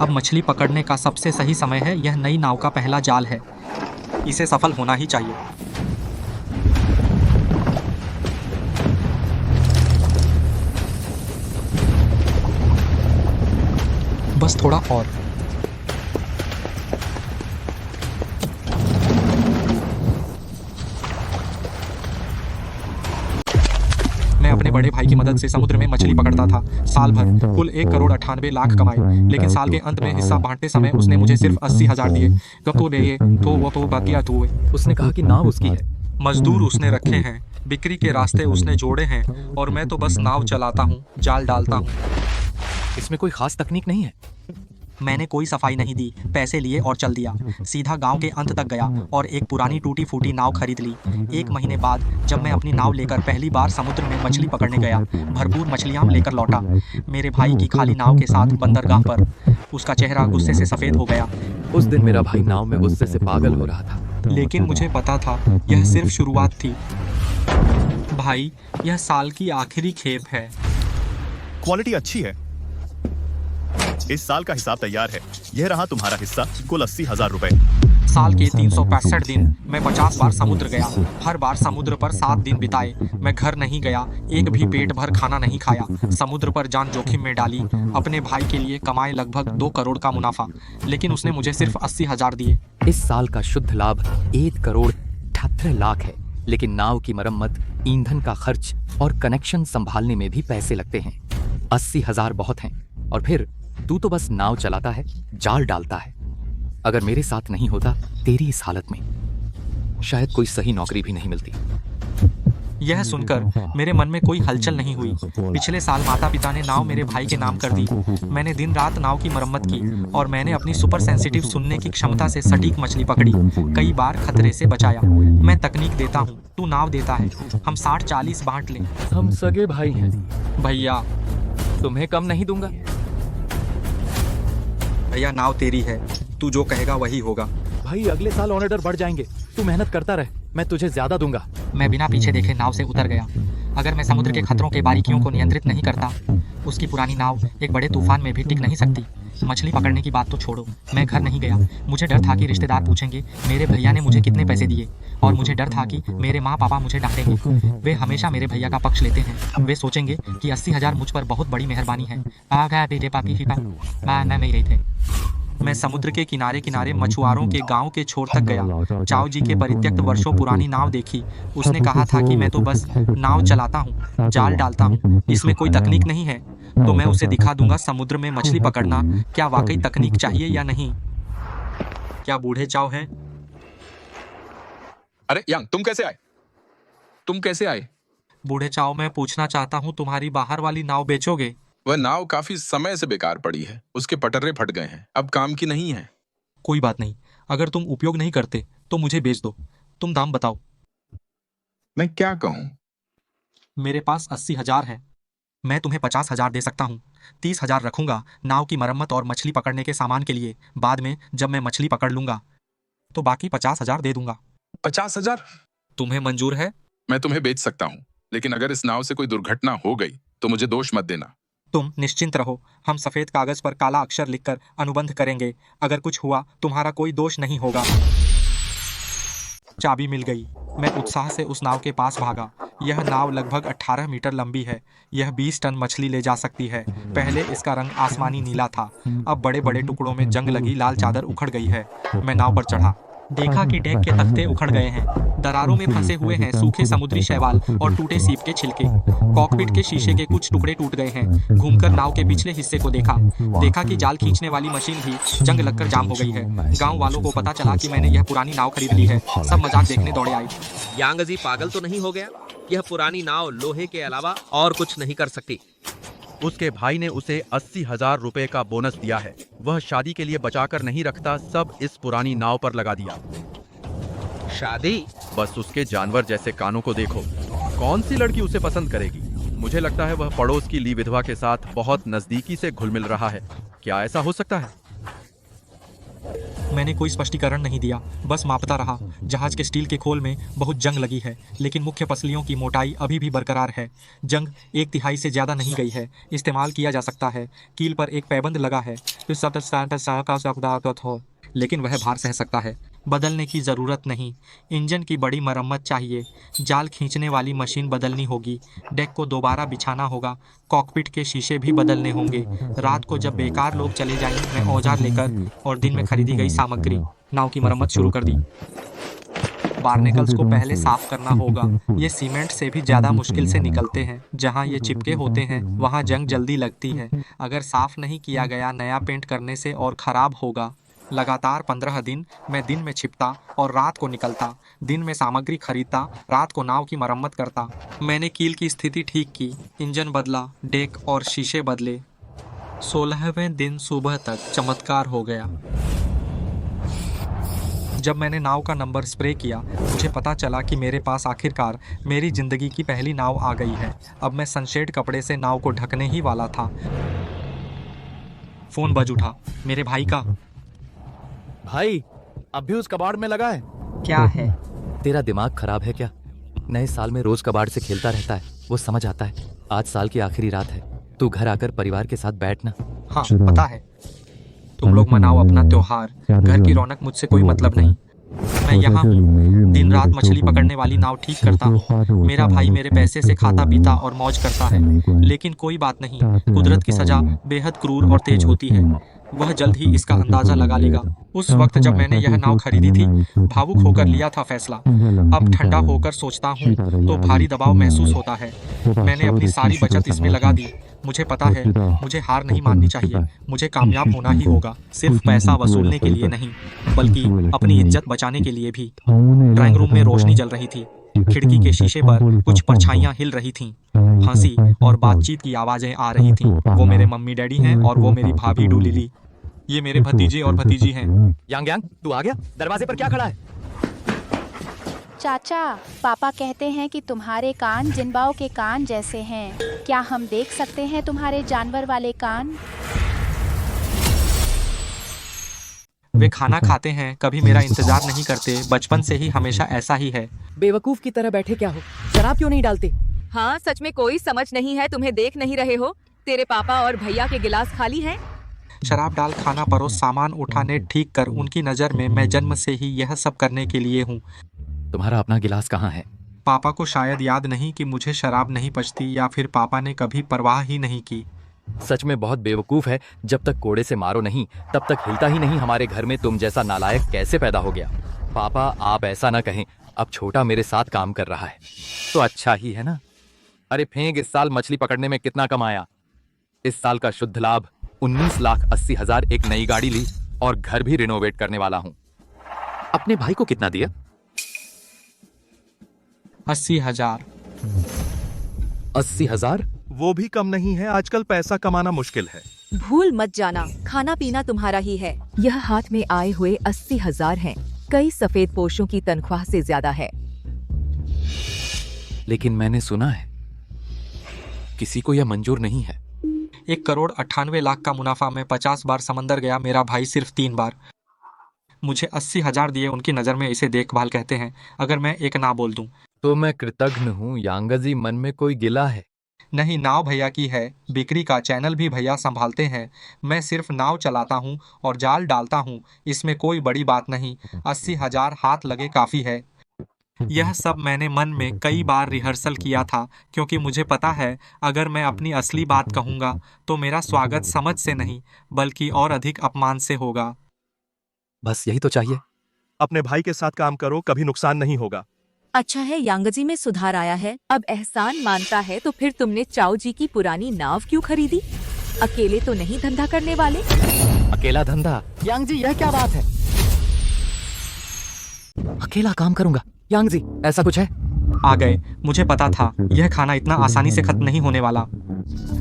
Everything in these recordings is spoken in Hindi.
अब मछली पकड़ने का सबसे सही समय है। यह नई नाव का पहला जाल है, इसे सफल होना ही चाहिए। बस थोड़ा और। मैं अपने बड़े भाई की मदद से समुद्र में मछली पकड़ता था साल भर, कुल 1,98,00,000 कमाए। लेकिन साल के अंत में हिस्सा बांटते समय उसने मुझे सिर्फ 80,000 दिए। कब तो लिए तो वो तो बाकिया तो उसने कहा कि नाव उसकी है। मजदूर उसने रखे हैं, बिक्री के रास्ते उसने जोड़े हैं, और मैं तो बस नाव चलाता हूँ, जाल डालता हूँ। इसमें कोई खास तकनीक नहीं है। मैंने कोई सफाई नहीं दी, पैसे लिए और चल दिया। सीधा गांव के अंत तक गया और एक पुरानी टूटी फूटी नाव खरीद ली। 1 महीने बाद जब मैं अपनी नाव लेकर पहली बार समुद्र में मछली पकड़ने गया, भरपूर मछलियां लेकर लौटा। मेरे भाई की खाली नाव के साथ बंदरगाह पर उसका चेहरा गुस्से से सफ़ेद हो गया। उस दिन मेरा भाई नाव में गुस्से से पागल हो रहा था। लेकिन मुझे पता था यह सिर्फ शुरुआत थी। भाई, यह साल की आखिरी खेप है। क्वालिटी अच्छी है। इस साल का हिसाब तैयार है। यह रहा तुम्हारा हिस्सा, कुल 80,000 रुपए। साल के 365 दिन मैं 50 बार समुद्र गया। हर बार समुद्र पर 7 दिन बिताए। मैं घर नहीं गया, एक भी पेट भर खाना नहीं खाया। समुद्र पर जान जोखिम में डाली। अपने भाई के लिए कमाए लगभग 2 करोड़ का मुनाफा, लेकिन उसने मुझे सिर्फ 80,000 दिए। इस साल का शुद्ध लाभ 1,78,00,000 है, लेकिन नाव की मरम्मत, ईंधन का खर्च और कनेक्शन संभालने में भी पैसे लगते हैं। 80,000 बहुत हैं। और फिर तू तो बस नाव चलाता है, जाल डालता है। अगर मेरे साथ नहीं होता तेरी इस हालत में, शायद कोई सही नौकरी भी नहीं मिलती। यह सुनकर मेरे मन में कोई हलचल नहीं हुई। पिछले साल माता पिता ने नाव मेरे भाई के नाम कर दी। मैंने दिन रात नाव की मरम्मत की और मैंने अपनी सुपर सेंसिटिव सुनने की क्षमता से सटीक मछली पकड़ी, कई बार खतरे से बचाया। मैं तकनीक देता हूँ, तू नाव देता है, हम 60-40 बांट लें। हम सगे भाई हैं। भैया, तुम्हें कम नहीं दूंगा। भैया नाव तेरी है, तू जो कहेगा वही होगा। भाई अगले साल ऑर्डर बढ़ जाएंगे, तू मेहनत करता रह, मैं तुझे ज्यादा दूंगा। मैं बिना पीछे देखे नाव से उतर गया। अगर मैं समुद्र के खतरों के बारीकियों को नियंत्रित नहीं करता, उसकी पुरानी नाव एक बड़े तूफान में भी टिक नहीं सकती। मछली पकड़ने की बात तो छोड़ो, मैं घर नहीं गया। मुझे डर था कि रिश्तेदार पूछेंगे मेरे भैया ने मुझे कितने पैसे दिए, और मुझे डर था कि मेरे माँ पापा मुझे डांटेंगे। वे हमेशा मेरे भैया का पक्ष लेते हैं। वे सोचेंगे कि 80,000 मुझ पर बहुत बड़ी मेहरबानी है। आ गया बेटे पापी फिपा, मैं नहीं रही थे। मैं समुद्र के किनारे किनारे मछुआरों के गांव के छोर तक गया। चाव जी के परित्यक्त वर्षों पुरानी नाव देखी। उसने कहा था कि मैं तो बस नाव चलाता हूँ, जाल डालता हूँ, इसमें कोई तकनीक नहीं है। तो मैं उसे दिखा दूंगा समुद्र में मछली पकड़ना क्या वाकई तकनीक चाहिए या नहीं। क्या बूढ़े चाव हैं? अरे यांग, तुम कैसे आए? तुम कैसे आए? बूढ़े चाव, मैं पूछना चाहता हूँ, तुम्हारी बाहर वाली नाव बेचोगे? वह नाव काफी समय से बेकार पड़ी है, उसके पटरे फट गए हैं, अब काम की नहीं है। कोई बात नहीं, अगर तुम उपयोग नहीं करते तो मुझे बेच दो। तुम दाम बताओ। मैं क्या कहूँ? मेरे पास 80,000 है। मैं तुम्हें 50,000 दे सकता हूँ। 30,000 रखूंगा नाव की मरम्मत और मछली पकड़ने के सामान के लिए। बाद में जब मैं मछली पकड़ लूंगा तो बाकी 50,000 दे दूंगा। 50,000? तुम्हें मंजूर है? मैं तुम्हें बेच सकता हूँ, लेकिन अगर इस नाव से कोई दुर्घटना हो गई तो मुझे दोष मत देना। तुम निश्चिंत रहो, हम सफेद कागज पर काला अक्षर लिखकर अनुबंध करेंगे। अगर कुछ हुआ तुम्हारा कोई दोष नहीं होगा। चाबी मिल गई। मैं उत्साह से उस नाव के पास भागा। यह नाव लगभग 18 मीटर लंबी है। यह 20 टन मछली ले जा सकती है। पहले इसका रंग आसमानी नीला था, अब बड़े बड़े टुकड़ों में जंग लगी लाल चादर उखड़ गई है। मैं नाव पर चढ़ा, देखा कि डेक के तख्ते उखड़ गए हैं। दरारों में फंसे हुए हैं सूखे समुद्री शैवाल और टूटे सीप के छिलके। कॉकपिट के शीशे के कुछ टुकड़े टूट गए हैं। घूमकर नाव के पिछले हिस्से को देखा कि जाल खींचने वाली मशीन भी जंग लगकर जाम हो गई है। गांव वालों को पता चला कि मैंने यह पुरानी नाव खरीद ली है। सब मजाक देखने दौड़े आए। यांगजी पागल तो नहीं हो गया? यह पुरानी नाव लोहे के अलावा और कुछ नहीं कर सकती। उसके भाई ने उसे 80,000 रुपए का बोनस दिया है। वह शादी के लिए बचाकर नहीं रखता, सब इस पुरानी नाव पर लगा दिया। शादी? बस उसके जानवर जैसे कानों को देखो। कौन सी लड़की उसे पसंद करेगी? मुझे लगता है वह पड़ोस की ली विधवा के साथ बहुत नजदीकी से घुल मिल रहा है। क्या ऐसा हो सकता है? मैंने कोई स्पष्टीकरण नहीं दिया, बस मापता रहा। जहाज के स्टील के खोल में बहुत जंग लगी है, लेकिन मुख्य पसलियों की मोटाई अभी भी बरकरार है। जंग 1/3 से ज़्यादा नहीं गई है। इस्तेमाल किया जा सकता है। कील पर एक पैबंद लगा है, लेकिन वह भार सह सकता है। बदलने की ज़रूरत नहीं। इंजन की बड़ी मरम्मत चाहिए। जाल खींचने वाली मशीन बदलनी होगी। डेक को दोबारा बिछाना होगा। कॉकपिट के शीशे भी बदलने होंगे। रात को जब बेकार लोग चले जाएंगे, मैं औजार लेकर और दिन में खरीदी गई सामग्री नाव की मरम्मत शुरू कर दी। बार्नेकल्स को पहले साफ करना होगा। ये सीमेंट से भी ज़्यादा मुश्किल से निकलते हैं। जहाँ ये चिपके होते हैं वहाँ जंग जल्दी लगती है। अगर साफ नहीं किया गया, नया पेंट करने से और ख़राब होगा। लगातार 15 दिन मैं दिन में छिपता और रात को निकलता। दिन में सामग्री खरीदता, रात को नाव की मरम्मत करता। मैंने कील की स्थिति ठीक की, इंजन बदला, डेक और शीशे बदले। 16वें दिन सुबह तक चमत्कार हो गया। जब मैंने नाव का नंबर स्प्रे किया, मुझे पता चला कि मेरे पास आखिरकार मेरी ज़िंदगी की पहली नाव आ गई है। अब मैं सनशेड कपड़े से नाव को ढकने ही वाला था। फ़ोन बज उठा, मेरे भाई का। भाई, अब भी उस कबाड़ में लगा है? क्या है? तेरा दिमाग खराब है क्या? नए साल में रोज कबाड़ से खेलता रहता है, वो समझ आता है। आज साल की आखिरी रात है, तू घर आकर परिवार के साथ बैठना। हाँ, पता है। तुम लोग मनाओ अपना त्योहार। घर की रौनक मुझसे कोई मतलब नहीं। मैं यहाँ हूँ, दिन रात मछली पकड़ने वाली नाव ठीक करता हूँ। मेरा भाई मेरे पैसे से खाता पीता और मौज करता है, लेकिन कोई बात नहीं। कुदरत की सजा बेहद क्रूर और तेज होती है। वह जल्द ही इसका अंदाजा लगा लेगा। उस वक्त जब मैंने यह नाव खरीदी थी, भावुक होकर लिया था फैसला। अब ठंडा होकर सोचता हूँ तो भारी दबाव महसूस होता है। मैंने अपनी सारी बचत इसमें लगा दी। मुझे पता है मुझे हार नहीं माननी चाहिए। मुझे कामयाब होना ही होगा, सिर्फ पैसा वसूलने के लिए नहीं, बल्कि अपनी इज्जत बचाने के लिए भी। ड्राइंग रूम में रोशनी जल रही थी। खिड़की के शीशे पर कुछ परछाइयां हिल रही थीं। हंसी और बातचीत की आवाजें आ रही थीं। वो मेरे मम्मी डैडी हैं और वो मेरी भाभी डूलिली। ये मेरे भतीजे और भतीजी हैं। यांग यांग, तू आ गया? दरवाजे पर क्या खड़ा है? चाचा, पापा कहते हैं कि तुम्हारे कान जिनबाओ के कान जैसे हैं। क्या हम देख सकते हैं तुम्हारे जानवर वाले कान? वे खाना खाते हैं, कभी मेरा इंतजार नहीं करते। बचपन से ही हमेशा ऐसा ही है। बेवकूफ की तरह बैठे क्या हो? शराब क्यों नहीं डालते? हाँ, सच में कोई समझ नहीं है। तुम्हें देख नहीं रहे हो? तेरे पापा और भैया के गिलास खाली हैं। शराब डाल, खाना परोस, सामान उठाने, ठीक कर। उनकी नज़र में मैं जन्म से ही यह सब करने के लिए हूँ। तुम्हारा अपना गिलास कहाँ है? पापा को शायद याद नहीं कि मुझे शराब नहीं पचती, या फिर पापा ने कभी परवाह ही नहीं की। सच में बहुत बेवकूफ है। जब तक कोड़े से मारो नहीं, तब तक हिलता ही नहीं। हमारे घर में तुम जैसा नालायक कैसे पैदा हो गया? पापा, आप ऐसा ना कहें। अब छोटा मेरे साथ काम कर रहा है तो अच्छा ही है ना। अरे फेंक, इस साल मछली पकड़ने में कितना कमाया? इस साल का शुद्ध लाभ 19,80,000। एक नई गाड़ी ली और घर भी रिनोवेट करने वाला हूँ। अपने भाई को कितना दिया? 80,000। 80,000? वो भी कम नहीं है। आजकल पैसा कमाना मुश्किल है। भूल मत जाना, खाना पीना तुम्हारा ही है। यह हाथ में आए हुए 80,000 हैं। कई सफेद पोशों की तनख्वाह से ज्यादा है। लेकिन मैंने सुना है किसी को यह मंजूर नहीं है। 1,98,00,000 का मुनाफा। मैं 50 बार समंदर गया, मेरा भाई सिर्फ 3 बार। मुझे 80,000 दिए। उनकी नज़र में इसे देखभाल कहते हैं। अगर मैं एक ना बोल दूं तो मैं कृतज्ञ हूँ। यांगजी, मन में कोई गिला है? नहीं, नाव भैया की है। बिक्री का चैनल भी भैया संभालते हैं। मैं सिर्फ नाव चलाता हूँ और जाल डालता हूँ। इसमें कोई बड़ी बात नहीं। 80,000 हाथ लगे काफ़ी है। यह सब मैंने मन में कई बार रिहर्सल किया था, क्योंकि मुझे पता है अगर मैं अपनी असली बात कहूँगा तो मेरा स्वागत समझ से नहीं बल्कि और अधिक अपमान से होगा। बस यही तो चाहिए। अपने भाई के साथ काम करो, कभी नुकसान नहीं होगा। अच्छा है, यांगजी में सुधार आया है। अब एहसान मानता है तो फिर तुमने चाओ जी की पुरानी नाव क्यों खरीदी? अकेले तो नहीं धंधा करने वाले? अकेला धंधा? यांग जी, यह क्या बात है? अकेला काम करूंगा? यांग जी, ऐसा कुछ है? आ गए। मुझे पता था यह खाना इतना आसानी से खत्म नहीं होने वाला।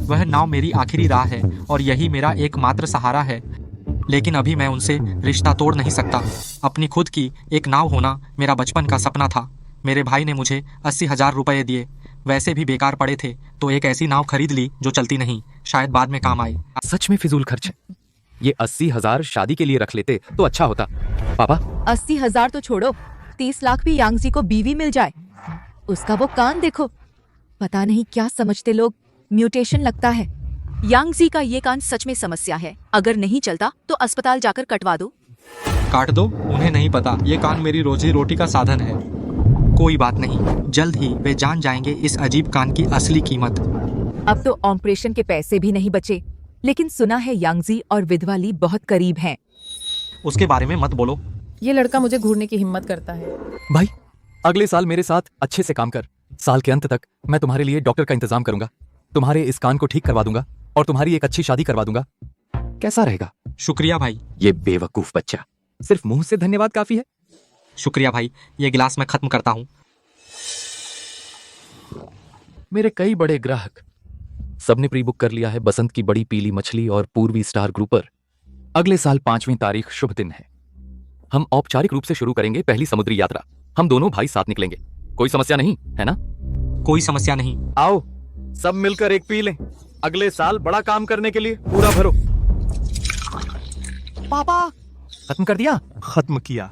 वह नाव मेरी आखिरी राह है और यही मेरा एकमात्र सहारा है। लेकिन अभी मैं उनसे रिश्ता तोड़ नहीं सकता। अपनी खुद की एक नाव होना मेरा बचपन का सपना था। मेरे भाई ने मुझे 80,000 रुपये दिए। वैसे भी बेकार पड़े थे तो एक ऐसी नाव खरीद ली जो चलती नहीं, शायद बाद में काम आए। सच में फिजूल खर्च है। ये 80,000 शादी के लिए रख लेते तो अच्छा होता। पापा 80,000 तो छोड़ो, 30 लाख भी यांगजी को बीवी मिल जाए। उसका वो कान देखो, पता नहीं क्या समझते लोग, म्यूटेशन लगता है। यांगजी का ये कान सच में समस्या है, अगर नहीं चलता तो अस्पताल जाकर कटवा दो। काट दो, उन्हें नहीं पता ये कान मेरी रोजी रोटी का साधन है। कोई बात नहीं, जल्द ही वे जान जाएंगे इस अजीब कान की असली कीमत। अब तो ऑपरेशन के पैसे भी नहीं बचे, लेकिन सुना है यांगजी और विधवा ली बहुत करीब हैं। उसके बारे में मत बोलो। ये लड़का मुझे घूरने की हिम्मत करता है। भाई अगले साल मेरे साथ अच्छे से काम कर। साल के अंत तक मैं तुम्हारे लिए डॉक्टर का इंतजाम करूंगा, तुम्हारे इस कान को ठीक करवा दूंगा और तुम्हारी एक अच्छी शादी करवा दूंगा। कैसा रहेगा? शुक्रिया भाई। ये बेवकूफ बच्चा, सिर्फ मुंह से धन्यवाद काफी है। शुक्रिया भाई, ये गिलास मैं खत्म करता हूँ। मेरे कई बड़े ग्राहक सबने प्री बुक कर लिया है बसंत की बड़ी पीली मछली और पूर्वी स्टार ग्रुपर। अगले साल 5वीं तारीख शुभ दिन है। हम औपचारिक रूप से शुरू करेंगे पहली समुद्री यात्रा। हम दोनों भाई साथ निकलेंगे, कोई समस्या नहीं है ना? कोई समस्या नहीं। आओ सब मिलकर एक पी लें, अगले साल बड़ा काम करने के लिए पूरा भरो। पापा खत्म कर दिया? खत्म किया।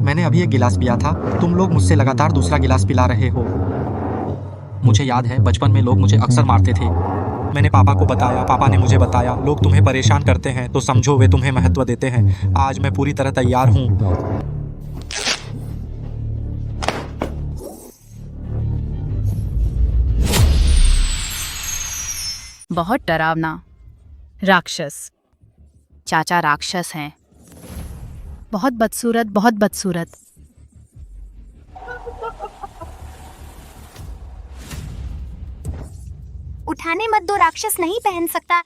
मैंने अभी एक गिलास पिया था, तुम लोग मुझसे लगातार दूसरा गिलास पिला रहे हो। मुझे याद है बचपन में लोग मुझे अक्सर मारते थे। मैंने पापा को बताया, पापा ने मुझे बताया लोग तुम्हें परेशान करते हैं तो समझो वे तुम्हें महत्व देते हैं। आज मैं पूरी तरह तैयार हूँ। बहुत डरावना राक्षस। चाचा राक्षस हैं, बहुत बदसूरत, बहुत बदसूरत। उठाने मत दो, राक्षस नहीं पहन सकता।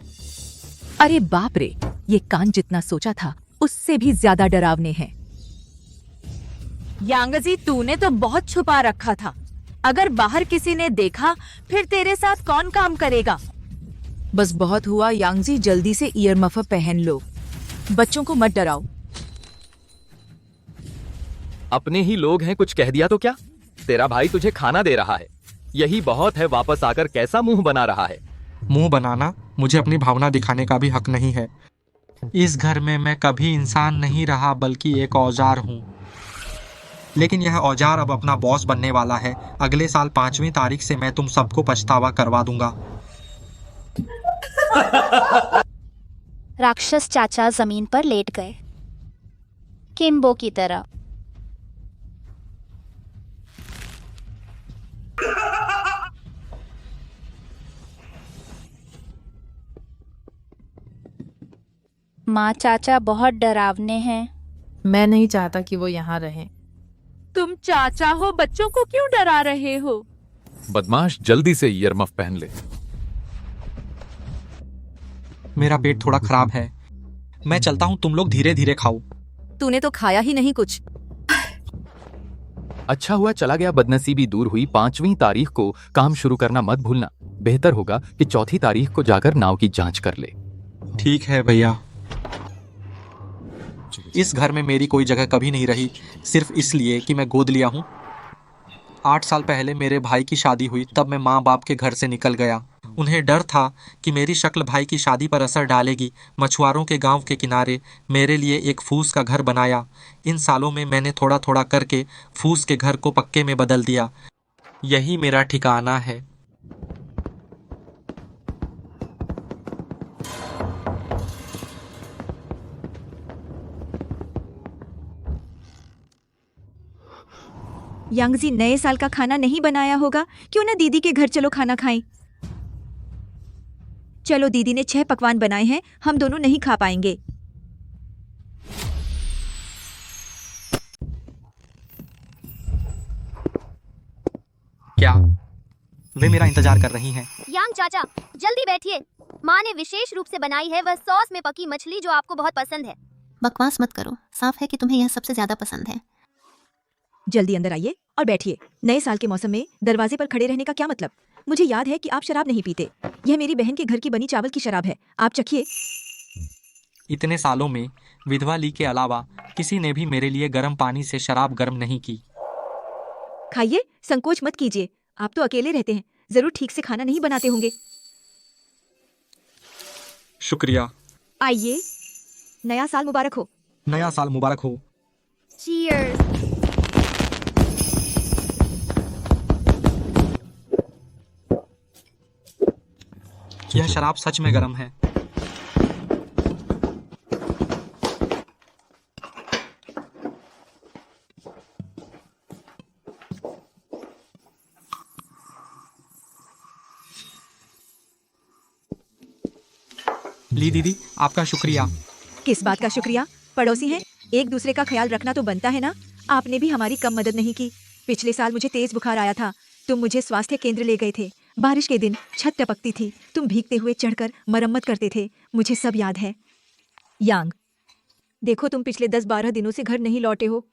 अरे बाप रे, ये कान जितना सोचा था उससे भी ज्यादा डरावने हैं। यांगजी तूने तो बहुत छुपा रखा था, अगर बाहर किसी ने देखा फिर तेरे साथ कौन काम करेगा? बस बहुत हुआ यांगजी, जल्दी से ईयर मफलर पहन लो। बच्चों को मत डराओ। अपने ही लोग हैं, कुछ कह दिया तो क्या? तेरा भाई तुझे खाना दे रहा है, यही बहुत है। वापस आकर कैसा मुंह बना रहा है? मुंह बनाना? मुझे अपनी भावना दिखाने का भी हक नहीं है। इस घर में मैं कभी इंसान नहीं रहा बल्कि एक औजार हूँ। लेकिन यह औजार अब अपना बॉस बनने वाला है। अगले साल 5वीं तारीख से मैं तुम सबको पछतावा करवा दूंगा। राक्षस चाचा जमीन पर लेट गए, किम्बो की तरह। माँ, चाचा बहुत डरावने हैं। मैं नहीं चाहता कि वो यहाँ रहे। तुम चाचा हो, बच्चों को क्यों डरा रहे हो? बदमाश, जल्दी से ईयरमफ पहन ले। मेरा पेट थोड़ा खराब है, मैं चलता हूँ, तुम लोग धीरे धीरे खाओ। तूने तो खाया ही नहीं कुछ। अच्छा हुआ चला गया, बदनसीबी दूर हुई। 5वीं तारीख को काम शुरू करना मत भूलना। बेहतर होगा कि 4थी तारीख को जाकर नाव की जांच कर ले। ठीक है भैया। इस घर में मेरी कोई जगह कभी नहीं रही, सिर्फ इसलिए कि मैं गोद लिया हूँ। 8 साल पहले मेरे भाई की शादी हुई, तब मैं माँ बाप के घर से निकल गया। उन्हें डर था कि मेरी शक्ल भाई की शादी पर असर डालेगी। मछुआरों के गांव के किनारे मेरे लिए एक फूस का घर बनाया। इन सालों में मैंने थोड़ा थोड़ा करके फूस के घर को पक्के में बदल दिया। यही मेरा ठिकाना है। यांगजी नए साल का खाना नहीं बनाया होगा, क्यों ना दीदी के घर चलो खाना खाएं। चलो, दीदी ने 6 पकवान बनाए हैं, हम दोनों नहीं खा पाएंगे। क्या वे मेरा इंतजार कर रही हैं? यांग चाचा, जल्दी बैठिए। माँ ने विशेष रूप से बनाई है वह सॉस में पकी मछली जो आपको बहुत पसंद है। बकवास मत करो, साफ है कि तुम्हें यह सबसे ज्यादा पसंद है। जल्दी अंदर आइए और बैठिए। नए साल के मौसम में दरवाजे पर खड़े रहने का क्या मतलब? मुझे याद है कि आप शराब नहीं पीते। यह मेरी बहन के घर की बनी चावल की शराब है, आप चखिए। इतने सालों में विधवा ली के अलावा किसी ने भी मेरे लिए गर्म पानी से शराब गर्म नहीं की। खाइए, संकोच मत कीजिए। आप तो अकेले रहते हैं, जरूर ठीक से खाना नहीं बनाते होंगे। शुक्रिया। आइए। नया साल मुबारक हो। नया साल मुबारक हो। Cheers. यह शराब सच में गर्म है। ली दीदी, आपका शुक्रिया। किस बात का शुक्रिया? पड़ोसी हैं, एक दूसरे का ख्याल रखना तो बनता है ना। आपने भी हमारी कम मदद नहीं की। पिछले साल मुझे तेज बुखार आया था, तुम मुझे स्वास्थ्य केंद्र ले गए थे। बारिश के दिन छत टपकती थी, तुम भीगते हुए चढ़कर मरम्मत करते थे, मुझे सब याद है। यांग, देखो तुम पिछले 10-12 दिनों से घर नहीं लौटे हो।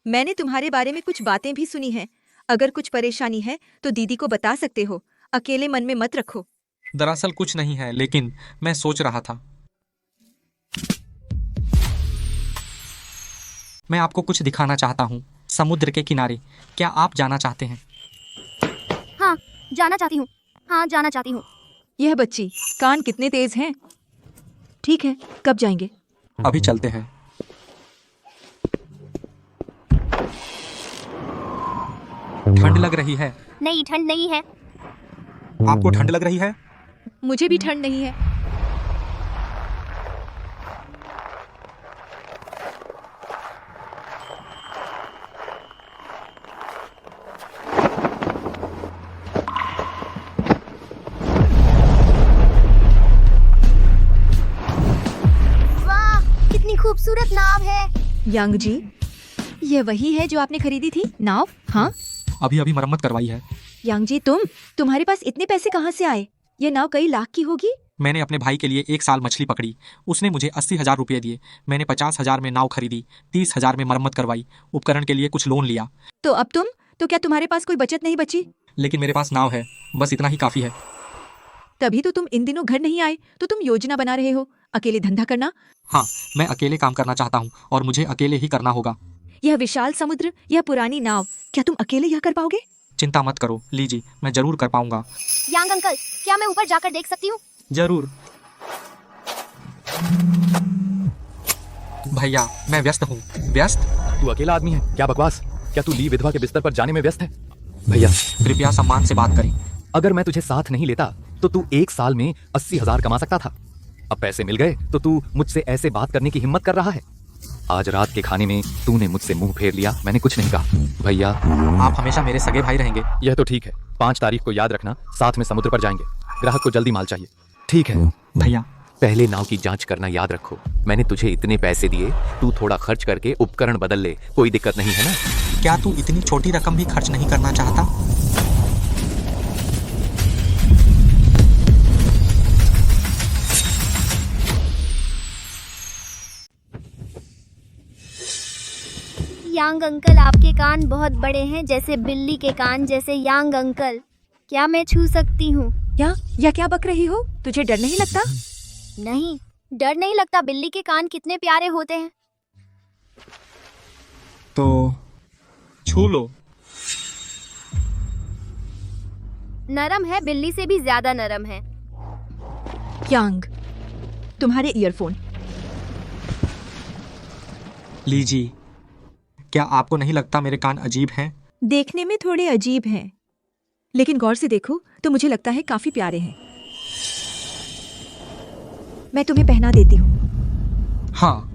मैंने तुम्हारे बारे में कुछ बातें भी सुनी हैं। अगर कुछ परेशानी है तो दीदी को बता सकते हो, अकेले मन में मत रखो। दरअसल कुछ नहीं है, लेकिन मैं सोच रहा था। मैं आपको कुछ दिखाना चाहता हूँ, समुद्र के किनारे। क्या आप जाना चाहते हैं? हाँ, जाना चाहती हूँ। हाँ, जाना चाहती हूँ। यह बच्ची, कान कितने तेज हैं। ठीक है, कब जाएंगे? अभी चलते हैं। ठंड लग रही है। नहीं, ठंड नहीं है। आपको ठंड लग रही है? मुझे भी ठंड नहीं है। वाह, कितनी खूबसूरत नाव है। यांग जी, यह वही है जो आपने खरीदी थी नाव? हाँ, अभी अभी मरम्मत करवाई है। यांग जी, तुम्हारे पास इतने पैसे कहाँ से आए? ये नाव कई लाख की होगी। मैंने अपने भाई के लिए 1 साल मछली पकड़ी। उसने मुझे 80,000 रुपये दिए। मैंने 50,000 में नाव खरीदी, 30,000 में मरम्मत करवाई, उपकरण के लिए कुछ लोन लिया। तो अब तो क्या तुम्हारे पास कोई बचत नहीं बची? लेकिन मेरे पास नाव है, बस इतना ही काफी है। तभी तो तुम इन दिनों घर नहीं आए। तो तुम योजना बना रहे हो अकेले धंधा करना? हाँ, मैं अकेले काम करना चाहता हूँ और मुझे अकेले ही करना होगा। यह विशाल समुद्र, यह पुरानी नाव, क्या तुम अकेले यह कर पाओगे? चिंता मत करो लीजी, मैं जरूर कर पाऊंगा। यांग अंकल, क्या मैं ऊपर जाकर देख सकती हूँ? जरूर। भैया, मैं व्यस्त हूँ। व्यस्त? तू अकेला आदमी है, क्या बकवास। क्या तू ली विधवा के बिस्तर पर जाने में व्यस्त है? भैया, कृपया सम्मान से बात करें। अगर मैं तुझे साथ नहीं लेता तो तू 1 साल में 80,000 कमा सकता था। अब पैसे मिल गए तो तू मुझसे ऐसे बात करने की हिम्मत कर रहा है। आज रात के खाने में तूने मुझसे मुंह फेर लिया, मैंने कुछ नहीं कहा। भैया, आप हमेशा मेरे सगे भाई रहेंगे। यह तो ठीक है, 5 तारीख को याद रखना, साथ में समुद्र पर जाएंगे। ग्राहक को जल्दी माल चाहिए। ठीक है भैया। पहले नाव की जांच करना याद रखो। मैंने तुझे इतने पैसे दिए, तू थोड़ा खर्च करके उपकरण बदल ले, कोई दिक्कत नहीं है ना? क्या तू इतनी छोटी रकम भी खर्च नहीं करना चाहता? यांग अंकल, आपके कान बहुत बड़े हैं, जैसे बिल्ली के कान जैसे। यांग अंकल, क्या मैं छू सकती हूँ? या क्या बक रही हो? तुझे डर नहीं लगता? नहीं, डर नहीं लगता। बिल्ली के कान कितने प्यारे होते हैं। तो छू लो। नरम है, बिल्ली से भी ज्यादा नरम है। यांग, तुम्हारे ईयरफोन। लीजी, क्या आपको नहीं लगता मेरे कान अजीब हैं? देखने में थोड़े अजीब हैं, लेकिन गौर से देखो तो मुझे लगता है काफी प्यारे हैं। मैं तुम्हें पहना देती हूँ। हाँ।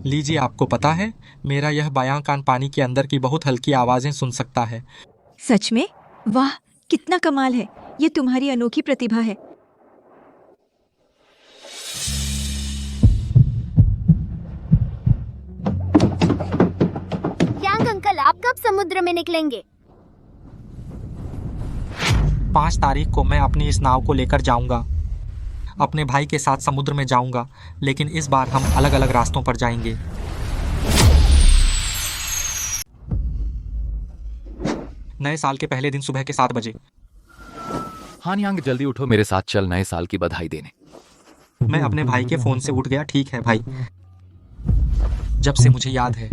लीजिए, आपको पता है मेरा यह बायां कान पानी के अंदर की बहुत हल्की आवाजें सुन सकता है। सच में? वाह, कितना कमाल है। ये तुम्हारी अनोखी प्रतिभा है। यांग अंकल, आप कब समुद्र में निकलेंगे? 5 तारीख को मैं अपनी इस नाव को लेकर जाऊंगा। अपने भाई के साथ समुद्र में जाऊंगा, लेकिन इस बार हम अलग अलग रास्तों पर जाएंगे। नए साल के पहले दिन सुबह के 7 बजे। हाँ यांग, जल्दी उठो, मेरे साथ चल नए साल की बधाई देने। मैं अपने भाई के फोन से उठ गया। ठीक है भाई। जब से मुझे याद है,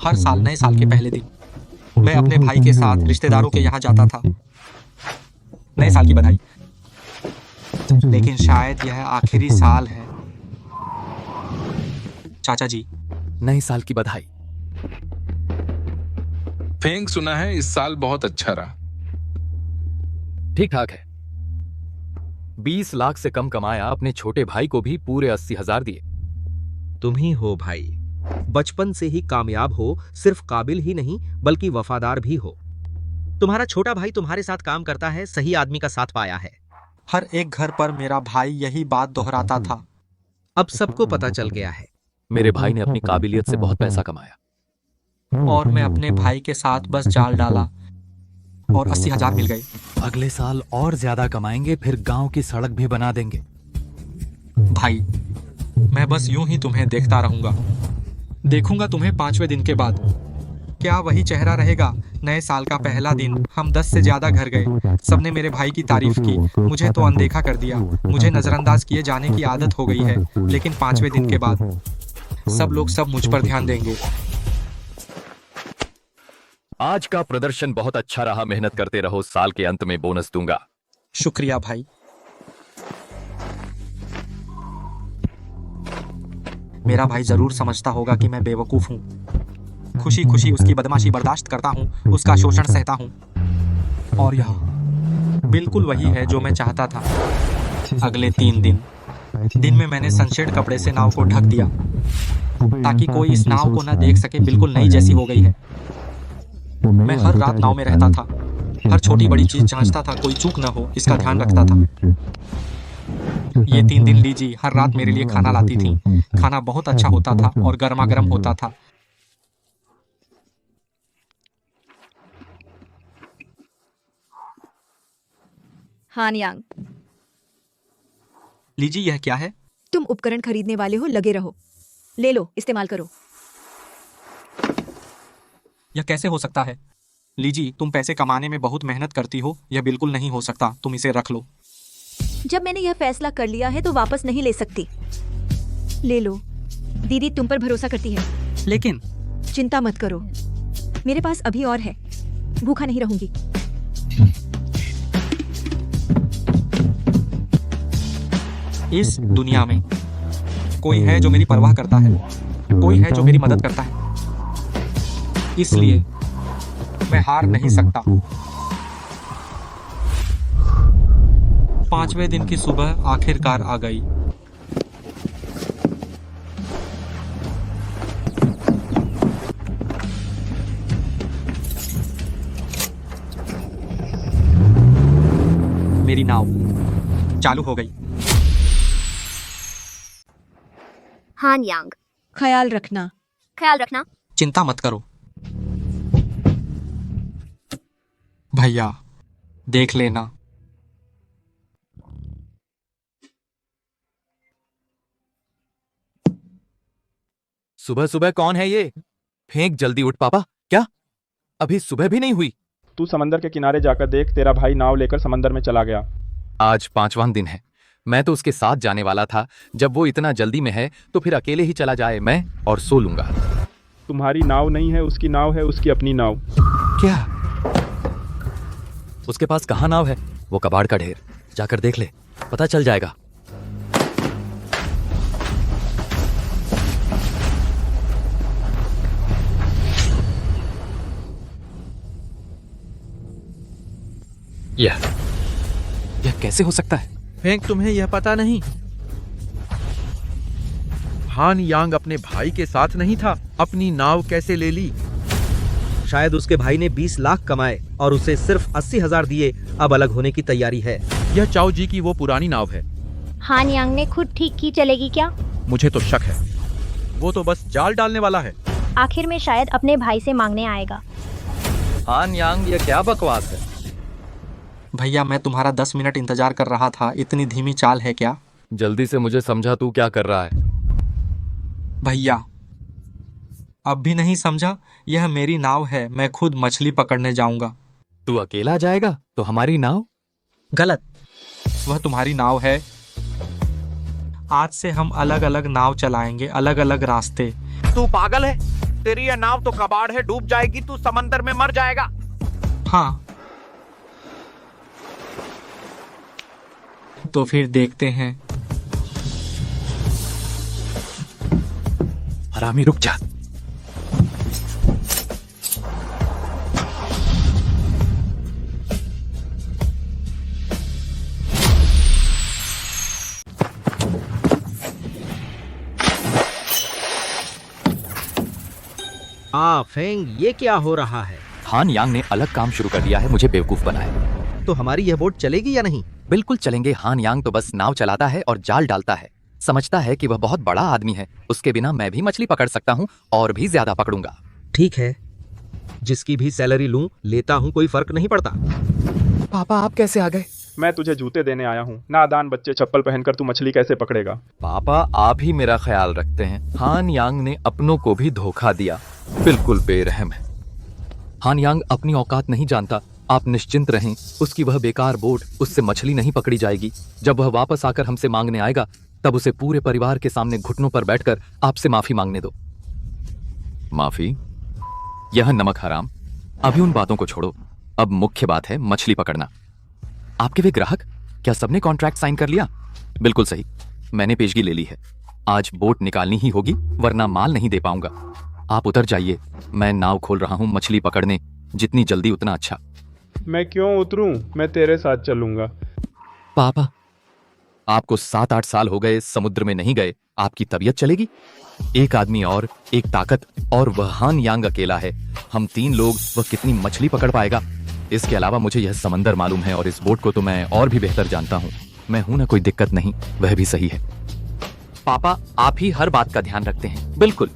हर साल नए साल के पहले दिन मैं अपने भाई के साथ रिश्तेदारों के यहाँ जाता था। नए साल की बधाई। लेकिन शायद यह आखिरी साल है। चाचा जी, नए साल की बधाई। फेंग सुना है इस साल बहुत अच्छा रहा। ठीक ठाक है। 20 लाख से कम कमाया, अपने छोटे भाई को भी पूरे 80,000 दिए। तुम ही हो भाई, बचपन से ही कामयाब हो, सिर्फ काबिल ही नहीं बल्कि वफादार भी हो। तुम्हारा छोटा भाई तुम्हारे साथ काम करता है, सही आदमी का साथ पाया है। हर एक घर पर मेरा भाई यही बात दोहराता था। अब सबको पता चल गया है। मेरे भाई ने अपनी काबिलियत से बहुत पैसा कमाया और मैं अपने भाई के साथ बस जाल डाला और 80,000 मिल गए। अगले साल और ज्यादा कमाएंगे, फिर गांव की सड़क भी बना देंगे। भाई, मैं बस यूं ही तुम्हें देखता रहूंगा। देखूंगा तुम्हें 5वें दिन के बाद। क्या वही चेहरा रहेगा? नए साल का पहला दिन हम 10 से ज्यादा घर गए। सबने मेरे भाई की तारीफ की, मुझे तो अनदेखा कर दिया। मुझे नजरअंदाज किए जाने की आदत हो गई है। लेकिन 5वें दिन के बाद सब लोग सब मुझ पर ध्यान देंगे। आज का प्रदर्शन बहुत अच्छा रहा, मेहनत करते रहो, साल के अंत में बोनस दूंगा। शुक्रिया भाई। मेरा भाई जरूर समझता होगा कि मैं बेवकूफ हूँ। खुशी खुशी उसकी बदमाशी बर्दाश्त करता हूँ, उसका शोषण सहता हूँ। और यह बिल्कुल वही है जो मैं चाहता था। अगले 3 दिन में मैंने सनशेड कपड़े से नाव को ढक दिया ताकि कोई इस नाव को न देख सके। बिल्कुल नई जैसी हो गई है। मैं हर रात नाव में रहता था, हर छोटी बड़ी चीज जांचता था, कोई चूक न हो इसका ध्यान रखता था। ये 3 दिन लीजी हर रात मेरे लिए खाना लाती थी। खाना बहुत अच्छा होता था और गर्मा गर्म होता था। हान यांग, लीजी, यह क्या है? तुम उपकरण खरीदने वाले हो, लगे रहो। ले लो, इस्तेमाल करो। यह कैसे हो सकता है? लीजी, तुम पैसे कमाने में बहुत मेहनत करती हो। यह बिल्कुल नहीं हो सकता। तुम इसे रख लो। जब मैंने यह फैसला कर लिया है तो वापस नहीं ले सकती। ले लो। दीदी तुम पर भरोसा करती है। लेकिन चिंता मत करो, मेरे पास अभी और है। भूखा नहीं रहूंगी। इस दुनिया में कोई है जो मेरी परवाह करता है, कोई है जो मेरी मदद करता है। इसलिए मैं हार नहीं सकता। 5वें दिन की सुबह आखिरकार आ गई। मेरी नाव चालू हो गई। हान यांग, ख्याल रखना। ख्याल रखना। चिंता मत करो भैया, देख लेना। सुबह सुबह कौन है ये? फेंक जल्दी उठ पापा। क्या अभी सुबह भी नहीं हुई? तू समंदर के किनारे जाकर देख, तेरा भाई नाव लेकर समंदर में चला गया। आज 5वां दिन है। मैं तो उसके साथ जाने वाला था। जब वो इतना जल्दी में है तो फिर अकेले ही चला जाए, मैं और सो लूंगा। तुम्हारी नाव नहीं है, उसकी नाव है, उसकी अपनी नाव। क्या? उसके पास कहाँ नाव है? वो कबाड़ का ढेर। जाकर देख ले, पता चल जाएगा। यह कैसे हो सकता है? फेंक, तुम्हें यह पता नहीं? हान यांग अपने भाई के साथ नहीं था, अपनी नाव कैसे ले ली? शायद उसके भाई ने 20 लाख कमाए और उसे सिर्फ 80,000 दिए। अब अलग होने की तैयारी है। यह चाओ जी की वो पुरानी नाव है। हान यांग ने खुद ठीक की, चलेगी क्या? मुझे तो शक है। वो तो बस जाल डालने वाला है। आखिर में शायद अपने भाई से मांगने आएगा। हान यांग, ये क्या बकवास है? भैया, मैं तुम्हारा 10 मिनट इंतजार कर रहा था। इतनी धीमी चाल है क्या? जल्दी से मुझे समझा, तू क्या कर रहा है? भैया, अब भी नहीं समझा? यह मेरी नाव है, मैं खुद मछली पकड़ने जाऊंगा। तू अकेला जाएगा तो हमारी नाव? गलत, वह तुम्हारी नाव है। आज से हम अलग अलग नाव चलाएंगे, अलग अलग रास्ते। तू पागल है? तेरी यह नाव तो कबाड़ है, डूब जाएगी, तू समंदर में मर जाएगा। हाँ, तो फिर देखते हैं। हरामी रुक जा। फेंग, ये क्या हो रहा है? हान यांग ने अलग काम शुरू कर दिया है, मुझे बेवकूफ बनाया। तो हमारी यह बोट चलेगी या नहीं? बिल्कुल चलेंगे। हान यांग तो बस नाव चलाता है और जाल डालता है। समझता है कि वह बहुत बड़ा आदमी है, उसके बिना मैं भी मछली पकड़ सकता हूँ और भी ज्यादा पकड़ूंगा। ठीक है, जिसकी भी सैलरी लूं लेता हूँ, कोई फर्क नहीं पड़ता। पापा आप कैसे आ गए? मैं तुझे जूते देने आया हूँ। नादान बच्चे, चप्पल पहनकर तू मछली कैसे पकड़ेगा? पापा आप ही मेरा ख्याल रखते हैं। हान यांग ने अपनों को भी धोखा दिया, बिल्कुल बेरहम है। हान यांग अपनी औकात नहीं जानता। आप निश्चिंत रहें, उसकी वह बेकार बोट, उससे मछली नहीं पकड़ी जाएगी। जब वह वापस आकर हमसे मांगने आएगा तब उसे पूरे परिवार के सामने घुटनों पर बैठकर आपसे माफी मांगने दो। माफी? यह नमक हराम, अभी उन बातों को छोड़ो। अब मुख्य बात है मछली पकड़ना। आपके वे ग्राहक, क्या सबने कॉन्ट्रैक्ट साइन कर लिया? बिल्कुल सही, मैंने पेशगी ले ली है। आज बोट निकालनी ही होगी वरना माल नहीं दे पाऊंगा। आप उतर जाइए, मैं नाव खोल रहा हूं मछली पकड़ने, जितनी जल्दी उतना अच्छा। मैं क्यों उतरूं? मैं तेरे साथ चलूंगा। पापा, आपको 7-8 साल हो गए समुद्र में नहीं गए, आपकी तबीयत चलेगी? एक आदमी और एक ताकत, और वह हान यांग अकेला है। हम 3 लोग, वह कितनी मछली पकड़ पाएगा? इसके अलावा मुझे यह समंदर मालूम है और इस बोट को तो मैं और भी बेहतर जानता हूँ। मैं हूं ना, कोई दिक्कत नहीं। वह भी सही है। पापा आप ही हर बात का ध्यान रखते हैं। बिल्कुल।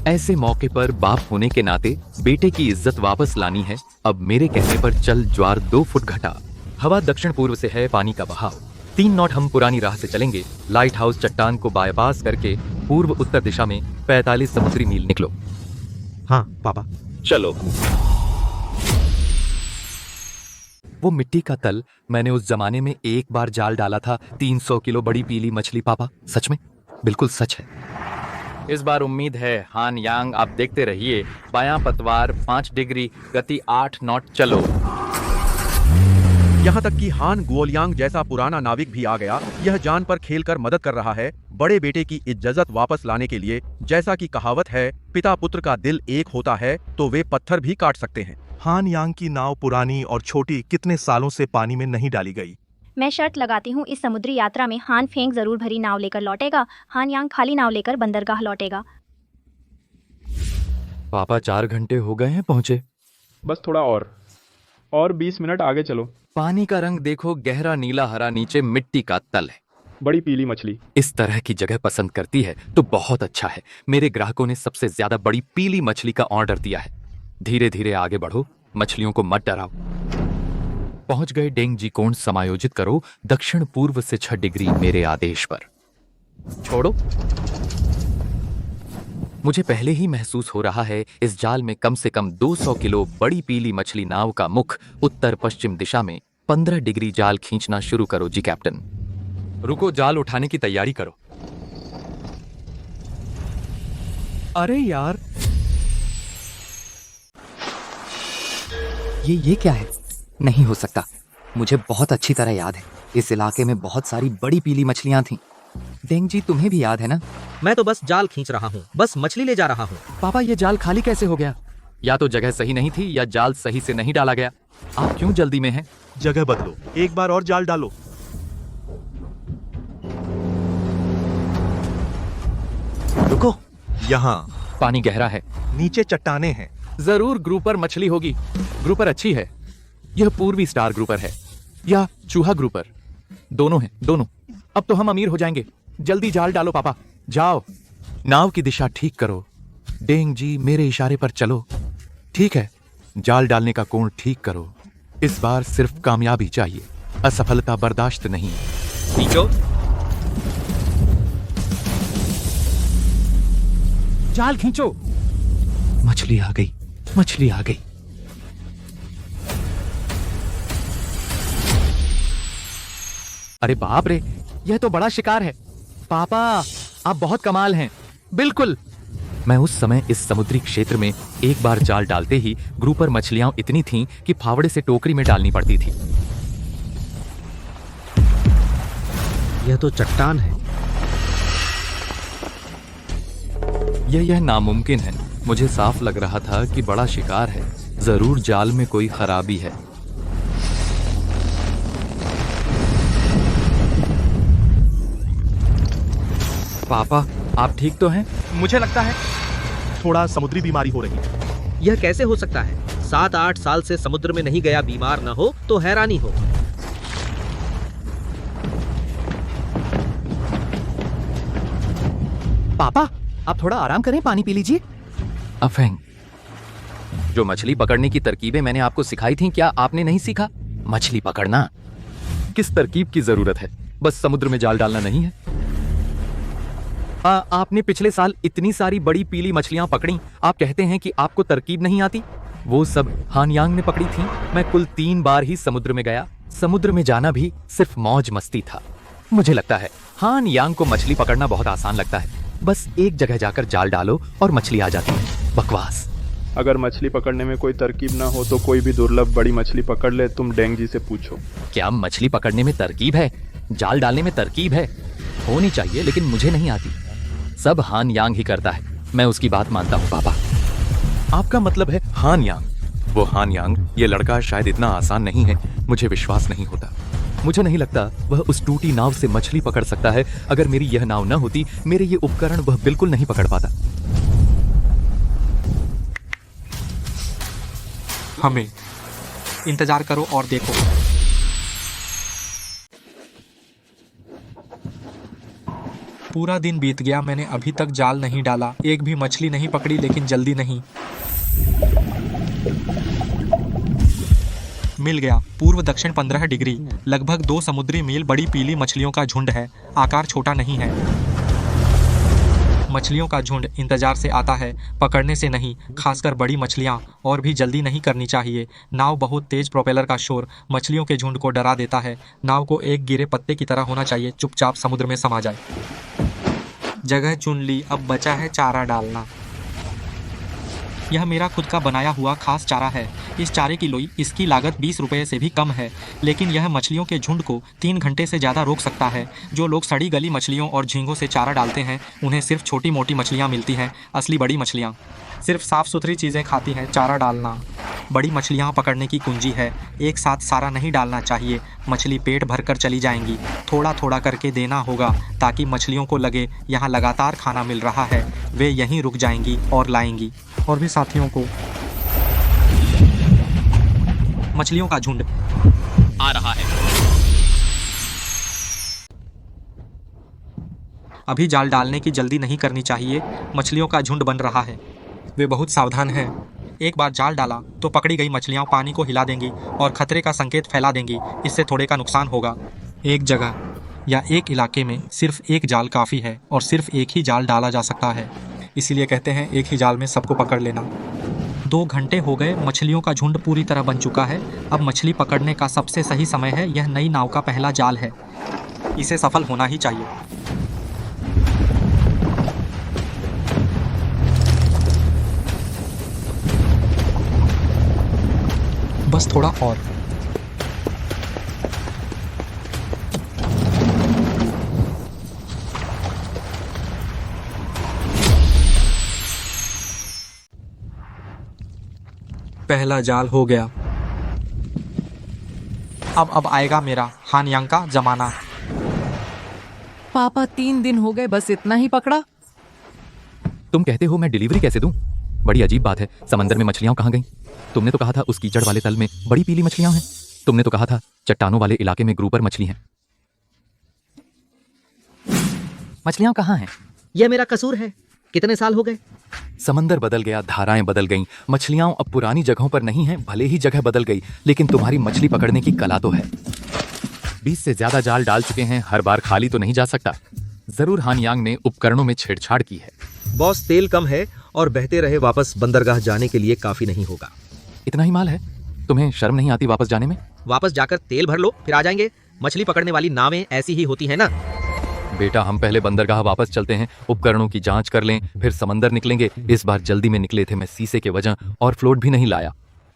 ऐसे मौके पर बाप होने के नाते बेटे की इज्जत वापस लानी है। अब मेरे कहने पर चल ज्वार 2 फुट घटा। हवा दक्षिण पूर्व से है, पानी का बहाव 3 नॉट हम पुरानी राह से चलेंगे। लाइट हाउस चट्टान को बायपास करके पूर्व उत्तर दिशा में 45 समुद्री मील निकलो। हाँ पापा। चलो। वो मिट्टी का तल, मैंने उस जमाने में एक बार जाल डाला था, 300 किलो बड़ी पीली मछली। पापा सच में? बिल्कुल सच है। इस बार उम्मीद है। हान यांग आप देखते रहिए। बायां पतवार 5 डिग्री, गति 8 नॉट, चलो। यहाँ तक कि हान गुओलियांग जैसा पुराना नाविक भी आ गया। यह जान पर खेलकर मदद कर रहा है बड़े बेटे की इज्जत वापस लाने के लिए। जैसा कि कहावत है, पिता पुत्र का दिल एक होता है तो वे पत्थर भी काट सकते हैं। हान यांग की नाव पुरानी और छोटी, कितने सालों से पानी में नहीं डाली गई। मैं शर्त लगाती हूँ इस समुद्री यात्रा में हान फेंग जरूर भरी नाव लेकर लौटेगा। हान यांग खाली नाव लेकर बंदरगाह लौटेगा। पापा 4 घंटे हो गए हैं पहुंचे। बस थोड़ा और 20 मिनट आगे चलो। पानी का रंग देखो, गहरा नीला हरा, नीचे मिट्टी का तल है। बड़ी पीली मछली इस तरह की जगह पसंद करती है तो बहुत अच्छा है। मेरे ग्राहकों ने सबसे ज्यादा बड़ी पीली मछली का ऑर्डर दिया है। धीरे धीरे आगे बढ़ो, मछलियों को मत डराओ। पहुंच गए। डेंगजी कोण समायोजित करो दक्षिण पूर्व से 6 डिग्री मेरे आदेश पर। छोड़ो। मुझे पहले ही महसूस हो रहा है इस जाल में कम से कम 200 किलो बड़ी पीली मछली। नाव का मुख उत्तर पश्चिम दिशा में 15 डिग्री। जाल खींचना शुरू करो जी कैप्टन। रुको, जाल उठाने की तैयारी करो। अरे यार, ये क्या है? नहीं हो सकता। मुझे बहुत अच्छी तरह याद है, इस इलाके में बहुत सारी बड़ी पीली मछलियां थीं। डेंगजी तुम्हें भी याद है ना? मैं तो बस जाल खींच रहा हूँ, बस मछली ले जा रहा हूँ। पापा ये जाल खाली कैसे हो गया? या तो जगह सही नहीं थी या जाल सही से नहीं डाला गया। आप क्यों जल्दी में हैं? जगह बदलो, एक बार और जाल डालो। रुको। यहाँ पानी गहरा है, नीचे चट्टाने हैं। जरूर ग्रुपर मछली होगी। ग्रुपर अच्छी है। यह पूर्वी स्टार ग्रुपर है या चूहा ग्रुपर, दोनों हैं, दोनों। अब तो हम अमीर हो जाएंगे। जल्दी जाल डालो पापा, जाओ। नाव की दिशा ठीक करो। डेंग जी मेरे इशारे पर चलो। ठीक है, जाल डालने का कोण ठीक करो। इस बार सिर्फ कामयाबी चाहिए, असफलता बर्दाश्त नहीं। खींचो। जाल खींचो। मछली आ गई, मछली आ गई। अरे बाप रे, यह तो बड़ा शिकार है। पापा आप बहुत कमाल हैं। बिल्कुल, मैं उस समय इस समुद्री क्षेत्र में एक बार जाल डालते ही ग्रुपर मछलियां इतनी थीं कि फावड़े से टोकरी में डालनी पड़ती थी। यह तो चट्टान है। यह नामुमकिन है। मुझे साफ लग रहा था कि बड़ा शिकार है, जरूर जाल में कोई खराबी है। पापा, आप ठीक तो हैं? मुझे लगता है थोड़ा समुद्री बीमारी हो रही है। यह कैसे हो सकता है? 7-8 साल से समुद्र में नहीं गया, बीमार न हो तो हैरानी हो। पापा, आप थोड़ा आराम करें, पानी पी लीजिए। अफेंग, जो मछली पकड़ने की तरकीबें मैंने आपको सिखाई थी, क्या आपने नहीं सीखा? मछली पकड़ना किस तरकीब की जरूरत है? बस समुद्र में जाल डालना नहीं है। आपने पिछले साल इतनी सारी बड़ी पीली मछलियां पकड़ी, आप कहते हैं कि आपको तरकीब नहीं आती? वो सब हान यांग ने पकड़ी थी। मैं कुल 3 बार ही समुद्र में गया। समुद्र में जाना भी सिर्फ मौज मस्ती था। मुझे लगता है हान यांग को मछली पकड़ना बहुत आसान लगता है। बस एक जगह जाकर जाल डालो और मछली आ जाती है। बकवास। अगर मछली पकड़ने में कोई तरकीब ना हो तो कोई भी दुर्लभ बड़ी मछली पकड़ ले। तुम डेंग जी से पूछो। क्या मछली पकड़ने में तरकीब है? जाल डालने में तरकीब है? होनी चाहिए, लेकिन मुझे नहीं आती। सब हान यांग ही करता है। मैं उसकी बात मानता हूँ पापा। आपका मतलब है हान यांग? वो हान यांग, ये लड़का शायद इतना आसान नहीं है। मुझे विश्वास नहीं होता। मुझे नहीं लगता वह उस टूटी नाव से मछली पकड़ सकता है। अगर मेरी यह नाव न होती, मेरे ये उपकरण, वह बिल्कुल नहीं पकड़ पाता। हमें इंतजार करो और देखो। पूरा दिन बीत गया, मैंने अभी तक जाल नहीं डाला, एक भी मछली नहीं पकड़ी। लेकिन जल्दी नहीं। मिल गया। पूर्व दक्षिण 15 डिग्री, लगभग 2 समुद्री मील बड़ी पीली मछलियों का झुंड है। आकार छोटा नहीं है। मछलियों का झुंड इंतजार से आता है, पकड़ने से नहीं। खासकर बड़ी मछलियां। और भी जल्दी नहीं करनी चाहिए। नाव बहुत तेज प्रोपेलर का शोर मछलियों के झुंड को डरा देता है। नाव को एक गिरे पत्ते की तरह होना चाहिए, चुपचाप समुद्र में समा जाए। जगह चुन ली, अब बचा है चारा डालना। यह मेरा खुद का बनाया हुआ खास चारा है। इस चारे की लोई, इसकी लागत 20 रुपये से भी कम है, लेकिन यह मछलियों के झुंड को 3 घंटे से ज़्यादा रोक सकता है। जो लोग सड़ी गली मछलियों और झींगों से चारा डालते हैं, उन्हें सिर्फ छोटी मोटी मछलियाँ मिलती हैं। असली बड़ी मछलियाँ सिर्फ साफ़ सुथरी चीज़ें खाती हैं। चारा डालना बड़ी मछलियाँ पकड़ने की कुंजी है। एक साथ सारा नहीं डालना चाहिए, मछली पेट भरकर चली जाएंगी। थोड़ा थोड़ा करके देना होगा ताकि मछलियों को लगे यहाँ लगातार खाना मिल रहा है। वे यहीं रुक जाएंगी और लाएंगी। और भी साथियों को। मछलियों का झुंड आ रहा है। अभी जाल डालने की जल्दी नहीं करनी चाहिए। मछलियों का झुंड बन रहा है। वे बहुत सावधान हैं। एक बार जाल डाला तो पकड़ी गई मछलियां पानी को हिला देंगी और खतरे का संकेत फैला देंगी। इससे थोड़े का नुकसान होगा। एक जगह या एक इलाके में सिर्फ एक जाल काफ़ी है और सिर्फ एक ही जाल डाला जा सकता है। इसीलिए कहते हैं एक ही जाल में सबको पकड़ लेना। 2 घंटे हो गए, मछलियों का झुंड पूरी तरह बन चुका है। अब मछली पकड़ने का सबसे सही समय है। यह नई नाव का पहला जाल है, इसे सफल होना ही चाहिए। बस थोड़ा और। पहला जाल हो गया। अब आएगा मेरा हान यांग का जमाना। पापा 3 दिन हो गए, बस इतना ही पकड़ा। तुम कहते हो मैं डिलीवरी कैसे दूं? बड़ी अजीब बात है। समंदर में मछलियां कहाँ गईं? तुमने तो कहा था उस कीचड़ वाले तल में बड़ी पीली मछलियां हैं। तुमने तो कहा था चट्टानों वाले इलाके में ग्रुपर मछली हैं। मछलियां कहाँ हैं? यह मेरा कसूर है। कितने साल हो गए? समंदर बदल गया, धाराएं बदल गईं, मछलियां अब पुरानी जगहों पर नहीं हैं। भले ही जगह बदल गई, लेकिन तुम्हारी मछली पकड़ने की कला तो है। 20 से ज्यादा जाल डाल चुके हैं, हर बार खाली तो नहीं जा सकता। जरूर हान यांग ने उपकरणों में छेड़छाड़ की है। बॉस, तेल कम है और बहते रहे वापस बंदरगाह जाने के लिए काफी नहीं होगा। इतना ही माल है? तुम्हें शर्म नहीं आती वापस जाने में? वापस जाकर तेल भर लो, फिर आ जाएंगे। मछली पकड़ने वाली नावें ऐसी ही होती है ना। बेटा हम पहले बंदरगाह वापस चलते हैं, उपकरणों की जांच कर लें, फिर समंदर निकलेंगे। इस बार जल्दी में निकले थे, मैं शीशे के वजह और फ्लोट भी नहीं लाया।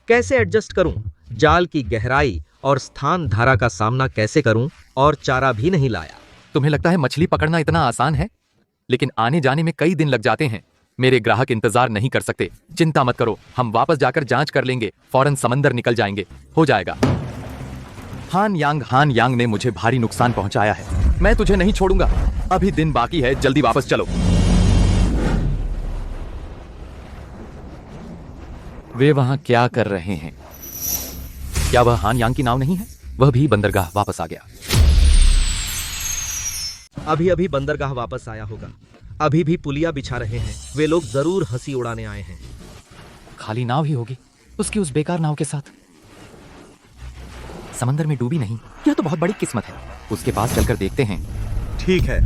कैसे एडजस्ट करूं? जाल की गहराई और स्थान धारा का सामना कैसे करूं? और चारा भी नहीं लाया। तुम्हें लगता है मछली पकड़ना इतना आसान है? लेकिन आने जाने में कई दिन लग जाते हैं। मेरे ग्राहक इंतजार नहीं कर सकते। चिंता मत करो, हम वापस जाकर जांच कर लेंगे, फौरन समंदर निकल जाएंगे, हो जाएगा। हान यांग ने मुझे भारी नुकसान पहुंचाया है। मैं तुझे नहीं छोड़ूंगा। अभी दिन बाकी है, जल्दी वापस चलो। वे वहां क्या कर रहे हैं? क्या वह हान यांग की नाव नहीं है? वह भी बंदरगाह वापस आ गया। अभी अभी बंदरगाह वापस आया होगा। अभी भी पुलिया बिछा रहे हैं। वे लोग जरूर हंसी उड़ाने आए हैं। खाली नाव ही होगी उसकी, उस बेकार नाव के साथ। समंदर में डूबी नहीं, यह तो बहुत बड़ी किस्मत है। उसके पास चलकर देखते हैं। ठीक है।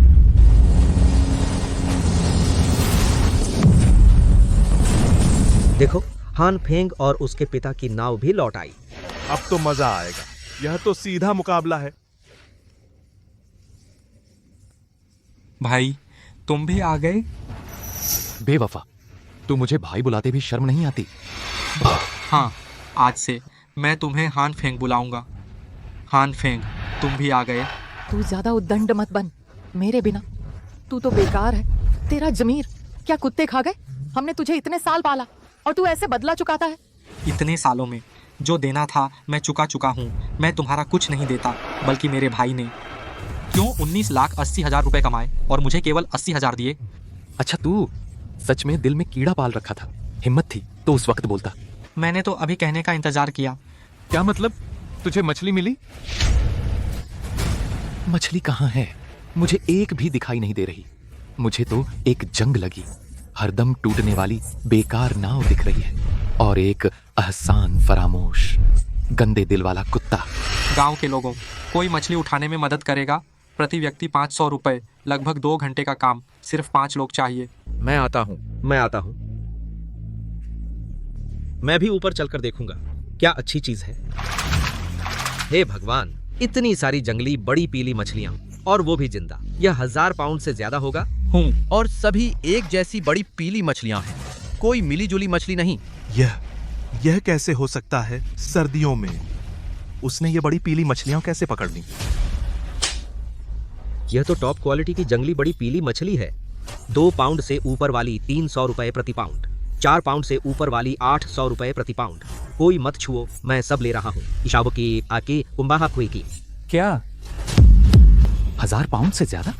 देखो, हान फेंग और उसके पिता की नाव भी लौट आई। अब तो मजा आएगा। यह तो सीधा मुकाबला है। भाई तुम भी आ गए? बेवफा, तू मुझे भाई बुलाते भी शर्म नहीं आती? हाँ, आज से मैं तुम्हें हान फेंग बुलाऊंगा। हान फेंग, तुम भी आ गए। तू ज्यादा उद्दंड मत बन मेरे बिना। तू तो बेकार है। तेरा जमीर क्या कुत्ते खा गए? हमने तुझे इतने साल पाला और तू ऐसे बदला चुकाता है। इतने सालों में जो देना था मैं चुका हूँ। मैं तुम्हारा कुछ नहीं देता, बल्कि मेरे भाई ने। क्यों 19,80,000 रुपए कमाए और मुझे केवल 80,000 दिए? अच्छा, तू सच में दिल में कीड़ा पाल रखा था। हिम्मत थी तो उस वक्त बोलता। मैंने तो अभी कहने का इंतजार किया। क्या मतलब? तुझे मछली मिली? मछली कहाँ है? मुझे एक भी दिखाई नहीं दे रही। मुझे तो एक जंग लगी। हरदम टूटने वाली बेकार नाव दिख रही है और एक अहसान फरामोश गंदे दिल वाला कुत्ता। गांव के लोगों, कोई मछली उठाने में मदद करेगा? प्रति व्यक्ति 500 रुपए, लगभग 2 घंटे का काम। सिर्फ 5 लोग चाहिए। मैं आता हूँ। मैं भी ऊपर चलकर देखूंगा। क्या अच्छी चीज है। हे भगवान, इतनी सारी जंगली बड़ी पीली मछलियां, और वो भी जिंदा। यह 1000 पाउंड से ज्यादा होगा। और सभी एक जैसी बड़ी पीली मछलियां हैं, कोई मिली जुली मछली नहीं। यह कैसे हो सकता है? सर्दियों में उसने ये बड़ी पीली मछलियां कैसे पकड़ ली? यह तो टॉप क्वालिटी की जंगली बड़ी पीली मछली है। 2 पाउंड से ऊपर वाली 300 रुपए प्रति पाउंड, 4 पाउंड से ऊपर वाली 800 रुपए प्रति पाउंड। कोई मत छुओ, मैं सब ले रहा हूँ। इशाबो की आके कुंबाहा कुई की। क्या 1000 पाउंड से ज्यादा?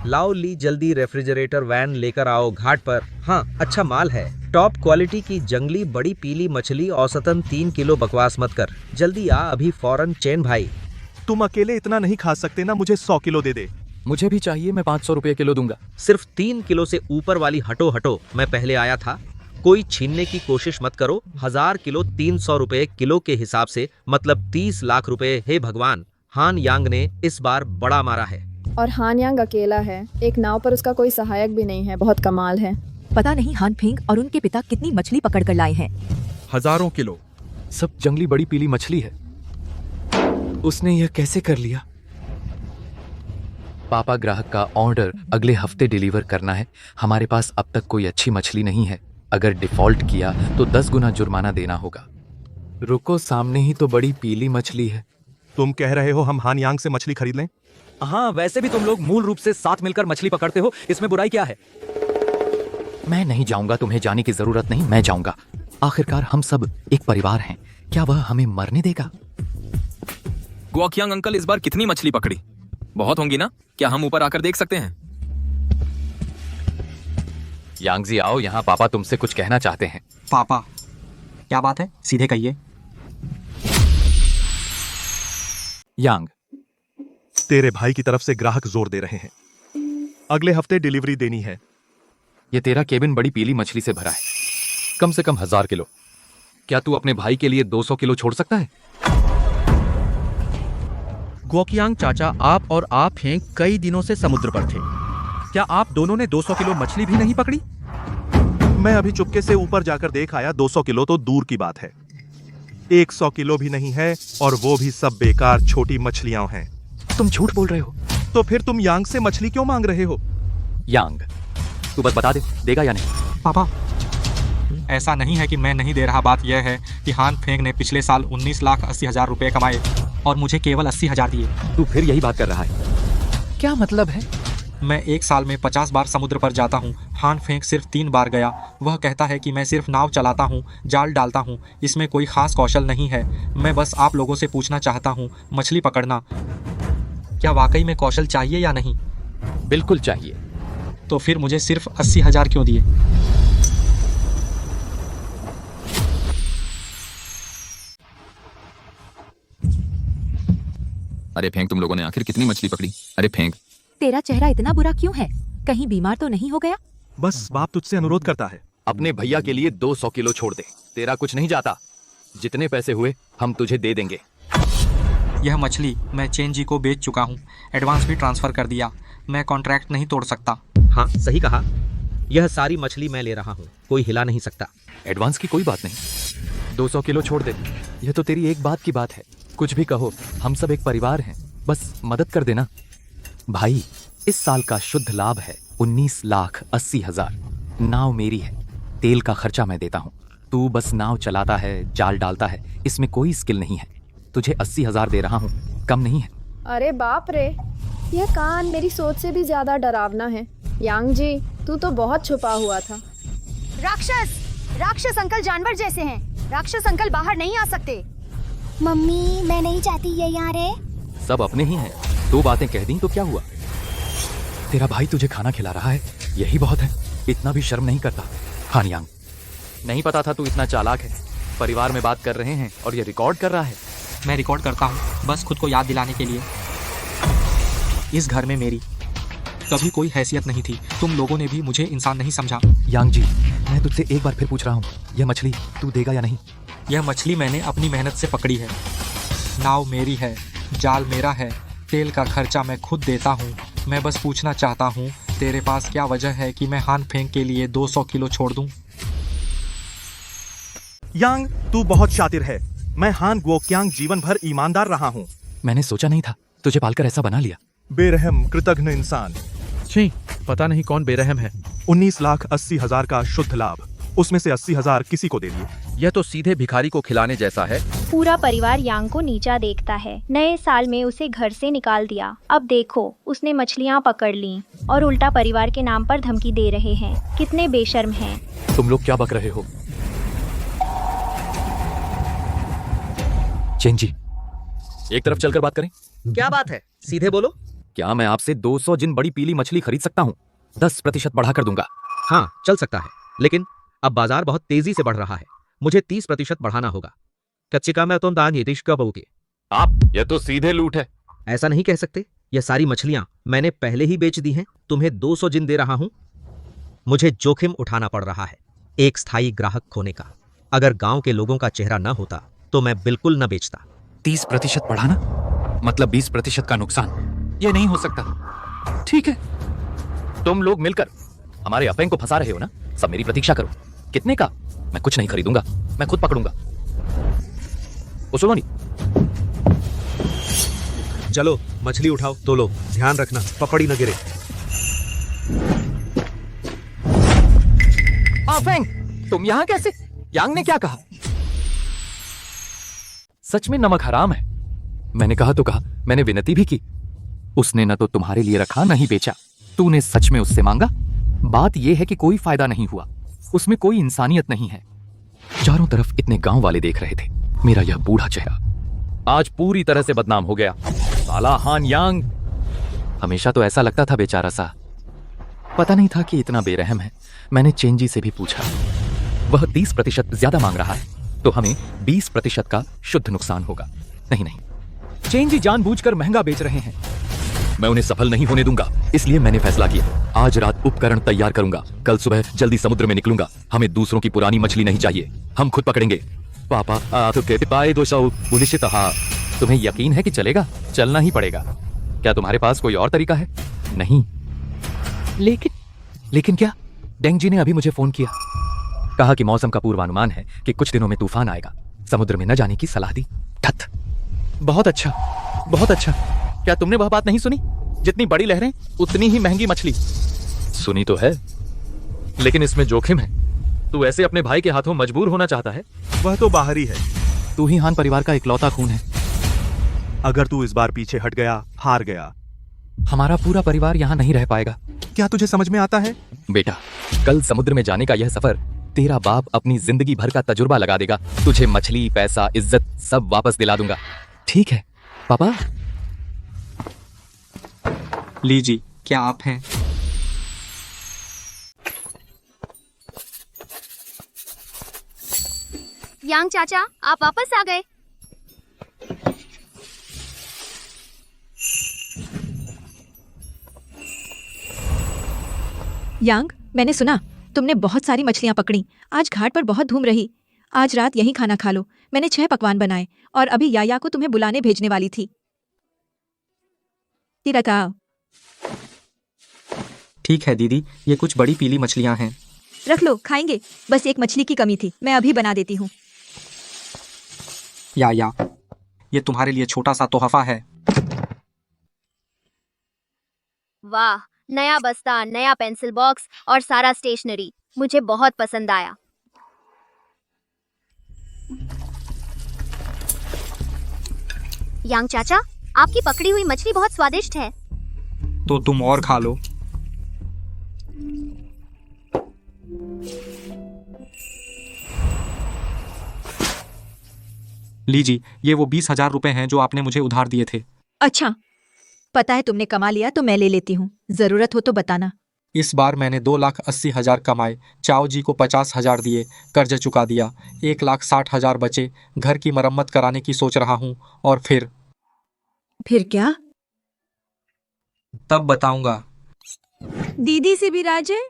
लाओ ली, जल्दी रेफ्रिजरेटर वैन लेकर आओ घाट पर। हाँ, अच्छा माल है। टॉप क्वालिटी की जंगली बड़ी पीली मछली, औसतन 3 किलो। बकवास मत कर, जल्दी आ अभी फौरन। चैन भाई, तुम अकेले इतना नहीं खा सकते ना, मुझे 100 किलो दे दे। मुझे भी चाहिए, मैं 500 रुपए किलो दूंगा। सिर्फ 3 किलो से ऊपर वाली हटो। मैं पहले आया था। कोई छीनने की कोशिश मत करो। 1000 किलो 300 रुपए किलो के हिसाब से मतलब 30 लाख रुपए। हे भगवान, हान यांग ने इस बार बड़ा मारा है। और हान यांग अकेला है। एक नाव पर उसका कोई सहायक भी नहीं है। बहुत कमाल है। पता नहीं हान फेंग और उनके पिता कितनी मछली पकड़ कर लाए हैं। हजारों किलो। सब जंगली बड़ी पीली मछली है। उसने यह कैसे कर लिया? पापा, ग्राहक का ऑर्डर अगले हफ्ते डिलीवर करना है। हमारे पास अब तक कोई अच्छी मछली नहीं है। अगर डिफॉल्ट किया तो 10 गुना जुर्माना देना होगा। रुको, सामने ही तो बड़ी पीली मछली है। तुम कह रहे हो हम हान यांग से मछली खरीद लें? हाँ, वैसे भी तुम लोग मूल रूप से साथ मिलकर मछली पकड़ते हो, इसमें बुराई क्या है? मैं नहीं जाऊंगा, तुम्हें जाने की जरूरत नहीं, मैं जाऊंगा। आखिरकार हम सब एक परिवार हैं। क्या वह हमें मरने देगा? गुआकियांग अंकल इस बार कितनी मछली पकड़ी? बहुत होंगी ना? क्या हम ऊपर आकर देख सकते हैं? यांगजी आओ यहाँ, पापा तुमसे कुछ कहना चाहते हैं। पापा, क्या बात है? सीधे कहिए। यांग, तेरे भाई की तरफ से ग्राहक जोर दे रहे हैं। अगले हफ्ते डिलीवरी देनी है। ये तेरा केबिन बड़ी पीली मछली से भरा है, कम से कम 1000 किलो। क्या तू अपने भाई के लिए 200 किलो छोड़ सकता है? गुआकियांग चाचा, आप और आप हैं कई दिनों से समुद्र पर थे। क्या आप दोनों ने 200 किलो मछली भी नहीं पकड़ी? मैं अभी चुपके से ऊपर जाकर देख आया। 200 किलो तो दूर की बात है। 100 किलो भी नहीं है और वो भी सब बेकार छोटी मछलियां हैं। तुम झूठ बोल रहे हो। तो फिर तुम यांग से मछली क्यों मांग रहे हो? यांग, तू बस बता दे, देगा या नहीं? पापा, ऐसा नहीं है कि मैं नहीं दे रहा। बात यह है कि हान फेंग ने पिछले साल 19,80,000 रुपए कमाए और मुझे केवल 80,000 दिए। तू फिर यही बात कर रहा है? क्या मतलब है? मैं एक साल में 50 बार समुद्र पर जाता हूँ। हान फेंग सिर्फ 3 बार गया। वह कहता है कि मैं सिर्फ नाव चलाता हूँ, जाल डालता हूँ, इसमें कोई खास कौशल नहीं है। मैं बस आप लोगों से पूछना चाहता हूँ, मछली पकड़ना क्या वाकई में कौशल चाहिए या नहीं? बिल्कुल चाहिए। तो फिर मुझे सिर्फ 80,000 क्यों दिए? अरे फेंक, तुम लोगों ने आखिर कितनी मछली पकड़ी? अरे फेंक। तेरा चेहरा इतना बुरा क्यों है? कहीं बीमार तो नहीं हो गया? बस बाप तुझसे अनुरोध करता है, अपने भैया के लिए 200 किलो छोड़ दे। तेरा कुछ नहीं जाता। जितने पैसे हुए हम तुझे दे देंगे। यह मछली मैं चेन जी को बेच चुका हूँ। एडवांस भी ट्रांसफर कर दिया। मैं कॉन्ट्रैक्ट नहीं तोड़ सकता। हाँ, सही कहा। यह सारी मछली मैं ले रहा हूँ, कोई हिला नहीं सकता। एडवांस की कोई बात नहीं, 200 किलो छोड़ दे। यह तो तेरी एक बात की बात है। कुछ भी कहो, हम सब एक परिवार हैं, बस मदद कर देना। भाई, इस साल का शुद्ध लाभ है 19,80,000। नाव मेरी है, तेल का खर्चा मैं देता हूँ। तू बस नाव चलाता है, जाल डालता है, इसमें कोई स्किल नहीं है। तुझे 80,000 दे रहा हूँ, कम नहीं है। अरे बाप रे, यह कान मेरी सोच से भी ज्यादा डरावना है। यांग जी, तू तो बहुत छुपा हुआ था। राक्षस अंकल जानवर जैसे हैं। राक्षस अंकल बाहर नहीं आ सकते। मम्मी, मैं नहीं चाहती ये यहाँ रहे। सब अपने ही हैं। 2 बातें कह दी तो क्या हुआ? तेरा भाई तुझे खाना खिला रहा है, यही बहुत है। इतना भी शर्म नहीं करता। हान यांग, नहीं पता था तू इतना चालाक है। परिवार में बात कर रहे हैं और ये रिकॉर्ड कर रहा है। मैं रिकॉर्ड करता हूँ बस खुद को याद दिलाने के लिए। इस घर में मेरी कभी कोई हैसियत नहीं थी। तुम लोगों ने भी मुझे इंसान नहीं समझा। यांग जी, मैं तुझसे एक बार फिर पूछ रहा हूँ, यह मछली तू देगा या नहीं? यह मछली मैंने अपनी मेहनत से पकड़ी है। नाव मेरी है, जाल मेरा है, तेल का खर्चा मैं खुद देता हूँ। मैं बस पूछना चाहता हूँ, तेरे पास क्या वजह है कि मैं हान फेंग के लिए 200 किलो छोड़ दूँ? यांग, तू बहुत शातिर है। मैं हान गुओक्यांग जीवन भर ईमानदार रहा हूँ। मैंने सोचा नहीं था तुझे पालकर ऐसा बना लिया। बेरहम कृतघ्न इंसान। छी, पता नहीं कौन बेरहम है। 19,80,000 का शुद्ध लाभ, उसमें से 80,000 किसी को दे दिए। यह तो सीधे भिखारी को खिलाने जैसा है। पूरा परिवार यांग को नीचा देखता है। नए साल में उसे घर से निकाल दिया। अब देखो, उसने मछलियाँ पकड़ ली और उल्टा परिवार के नाम पर धमकी दे रहे हैं। कितने बेशर्म हैं। तुम लोग क्या बक रहे हो? चेन जी, एक तरफ चलकर बात करें। क्या बात है, सीधे बोलो। क्या मैं आपसे 200 जिन बड़ी पीली मछली खरीद सकता हूँ? 10% बढ़ाकर दूंगा। हाँ, चल सकता है, लेकिन अब बाजार बहुत तेजी से बढ़ रहा है। मुझे 30% बढ़ाना होगा। कच्चे का मैं तुम दान ये देश कब होगे? आप, यह तो सीधे लूट है। ऐसा नहीं कह सकते। यह सारी मछलियां मैंने पहले ही बेच दी हैं। तुम्हें 200 जिन दे रहा हूं। मुझे जोखिम उठाना पड़ रहा है, एक स्थायी ग्राहक खोने का। अगर गांव के लोगों का चेहरा न होता तो मैं बिल्कुल न बेचता। 30% बढ़ाना मतलब 20% का नुकसान। यह नहीं हो सकता। ठीक है, तुम लोग मिलकर हमारे अपेंग को फंसा रहे हो ना। सब मेरी प्रतीक्षा करो। कितने का? मैं कुछ नहीं खरीदूंगा, मैं खुद पकड़ूंगा। ओ सुनो नहीं, चलो मछली उठाओ, तोलो, ध्यान रखना पपड़ी न गिरे। अपेंग, तुम यहाँ कैसे? यांग ने क्या कहा? सच में नमक हराम है। मैंने कहा तो कहा, मैंने विनती भी की। उसने न तो तुम्हारे लिए रखा न ही बेचा। तूने सच में उससे मांगा? बात यह है कि कोई फायदा नहीं हुआ। उसमें कोई इंसानियत नहीं है। चारों तरफ इतने गांव वाले देख रहे थे। मेरा यह बूढ़ा चेहरा आज पूरी तरह से बदनाम हो गया। साला हान यांग, हमेशा तो ऐसा लगता था बेचारा सा, पता नहीं था कि इतना बेरहम है। मैंने चेंजी से भी पूछा, वह 30% ज्यादा मांग रहा है तो हमें 20% का शुद्ध नुकसान होगा। नहीं नहीं, चेंजी जानबूझकर महंगा बेच रहे हैं। मैं उन्हें सफल नहीं होने दूंगा। इसलिए मैंने फैसला किया, आज रात उपकरण तैयार करूंगा, कल सुबह जल्दी समुद्र में निकलूंगा। हमें दूसरों की पुरानी मछली नहीं चाहिए, हम खुद पकड़ेंगे। पापा तुम्हें यकीन है कि चलेगा? चलना ही पड़ेगा। क्या तुम्हारे पास कोई और तरीका है? नहीं। लेकिन क्या? डेंग जी ने अभी मुझे फोन किया, कहा कि मौसम का पूर्वानुमान है कि कुछ दिनों में तूफान आएगा। समुद्र में न जाने की सलाह दी। ठत। बहुत अच्छा, बहुत अच्छा। क्या तुमने वह बात नहीं सुनी? जितनी बड़ी लहरें उतनी ही महंगी मछली। सुनी तो है, लेकिन इसमें जोखिम है। तू ऐसे अपने भाई के हाथों मजबूर होना चाहता है? वह तो बाहरी है। तू ही हान परिवार का इकलौता खून है। अगर तू इस बार पीछे हट गया, हार गया, हमारा पूरा परिवार यहाँ नहीं रह पाएगा। क्या तुझे समझ में आता है? बेटा, कल समुद्र में जाने का यह सफर तेरा बाप अपनी जिंदगी भर का तजुर्बा लगा देगा। तुझे मछली, पैसा, इज्जत सब वापस दिला दूंगा। ठीक है पापा? लीजिए, क्या आप हैं? यांग चाचा, आप वापस आ गए। यांग, मैंने सुना तुमने बहुत सारी मछलियां पकड़ी। आज घाट पर बहुत धूम रही। आज रात यहीं खाना खा लो। मैंने 6 पकवान बनाए और अभी याया को तुम्हें बुलाने भेजने वाली थी। तिरकाओ। ठीक है दीदी, ये कुछ बड़ी पीली मछलियां हैं। रख लो, खाएंगे। बस एक मछली की कमी थी, मैं अभी बना देती हूँ। या ये तुम्हारे लिए छोटा सा तोहफा है। वाह, नया बस्ता, नया पेंसिल बॉक्स और सारा स्टेशनरी मुझे बहुत पसंद आया। यांग चाचा, आपकी पकड़ी हुई मछली बहुत स्वादिष्ट है। तो तुम और खा लो। लीजिए, ये वो 20,000 रुपए हैं जो आपने मुझे उधार दिए थे। अच्छा, पता है तुमने कमा लिया तो मैं ले लेती हूँ। जरूरत हो तो बताना। इस बार मैंने 2,80,000 कमाए, चाओ जी को 50,000 दिए, कर्ज चुका दिया, 1,60,000 बचे, घर की मरम्मत कराने की सोच रहा हूँ। और फिर क्या? तब बताऊंगा। दीदी से भी राज है?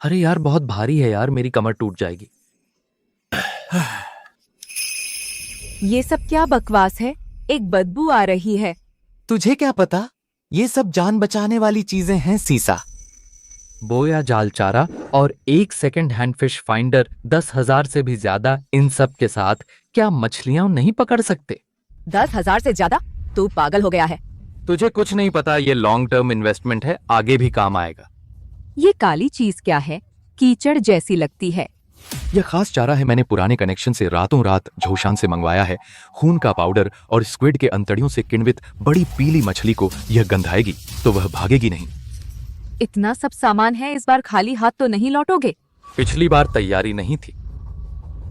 अरे यार, बहुत भारी है यार, मेरी कमर टूट जाएगी। ये सब क्या बकवास है? एक बदबू आ रही है। तुझे क्या पता? ये सब जान बचाने वाली चीजें हैं सीसा। बोया जाल चारा और एक सेकंड हैंड फिश फाइंडर 10,000 से भी ज्यादा, इन सब के साथ क्या मछलियां नहीं पकड़ सकते? 10,000 से ज्यादा? तू पागल हो गया है। तुझे कुछ नहीं पता, ये लॉन्ग टर्म इन्वेस्टमेंट है, आगे भी काम आएगा। ये काली चीज क्या है? कीचड़ जैसी लगती है। यह खास चारा है, मैंने पुराने कनेक्शन से रातों रात झोशान से मंगवाया है। खून का पाउडर और स्क्विड के अंतड़ियों से किण्वित बड़ी पीली मछली को यह गंधाएगी तो वह भागेगी नहीं। इतना सब सामान है, इस बार खाली हाथ तो नहीं लौटोगे? पिछली बार तैयारी नहीं थी।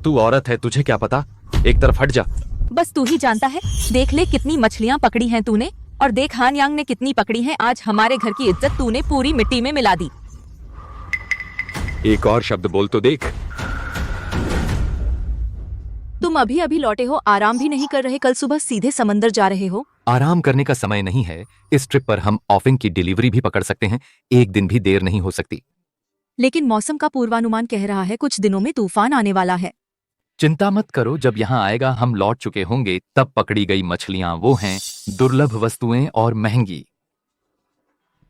तू औरत है, तुझे क्या पता? एक तरफ हट जा। बस तू ही जानता है। देख ले कितनी मछलियां पकड़ी हैं तूने, और देख हान यांग ने कितनी पकड़ी हैं। आज हमारे घर की इज्जत तूने पूरी मिट्टी में मिला दी। एक और शब्द बोल तो देख। तुम अभी अभी लौटे हो, आराम भी नहीं कर रहे। कल सुबह सीधे समंदर जा रहे हो। आराम करने का समय नहीं है। इस ट्रिप पर हम ऑफिंग की डिलीवरी भी पकड़ सकते हैं। एक दिन भी देर नहीं हो सकती। लेकिन मौसम का पूर्वानुमान कह रहा है कुछ दिनों में तूफान आने वाला है। चिंता मत करो, जब यहाँ आएगा हम लौट चुके होंगे। तब पकड़ी गई मछलियां वो हैं दुर्लभ वस्तुएं और महंगी।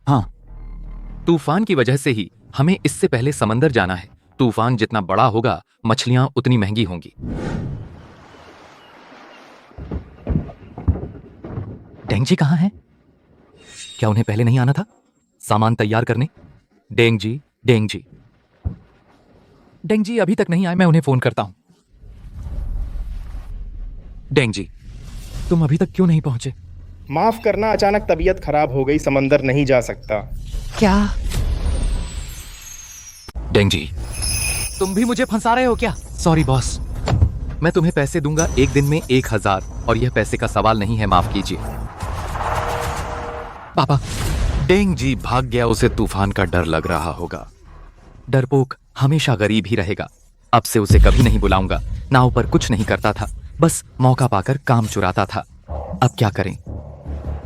हाँ, तूफान की वजह से ही हमें इससे पहले समंदर जाना है। तूफान जितना बड़ा होगा, मछलियां उतनी महंगी होंगी। डेंग जी कहाँ हैं? क्या उन्हें पहले नहीं आना था सामान तैयार करने? डेंग जी, डेंग जी, डेंग जी अभी तक नहीं आए, मैं उन्हें फोन करता हूं। डेंग जी, तुम अभी तक क्यों नहीं पहुंचे? माफ करना, अचानक तबीयत खराब हो गई, समंदर नहीं जा सकता। क्या? डेंग जी, तुम भी मुझे फंसा रहे हो क्या? सॉरी बॉस, मैं तुम्हें पैसे दूंगा एक दिन में 1,000, और यह पैसे का सवाल नहीं है, माफ कीजिए। पापा, डेंग जी भाग गया, उसे तूफान का डर लग रहा होगा। डरपोक हमेशा गरीब ही रहेगा। अब से उसे कभी नहीं बुलाऊंगा। नाव पर कुछ नहीं करता था, बस मौका पाकर काम चुराता था। अब क्या करें?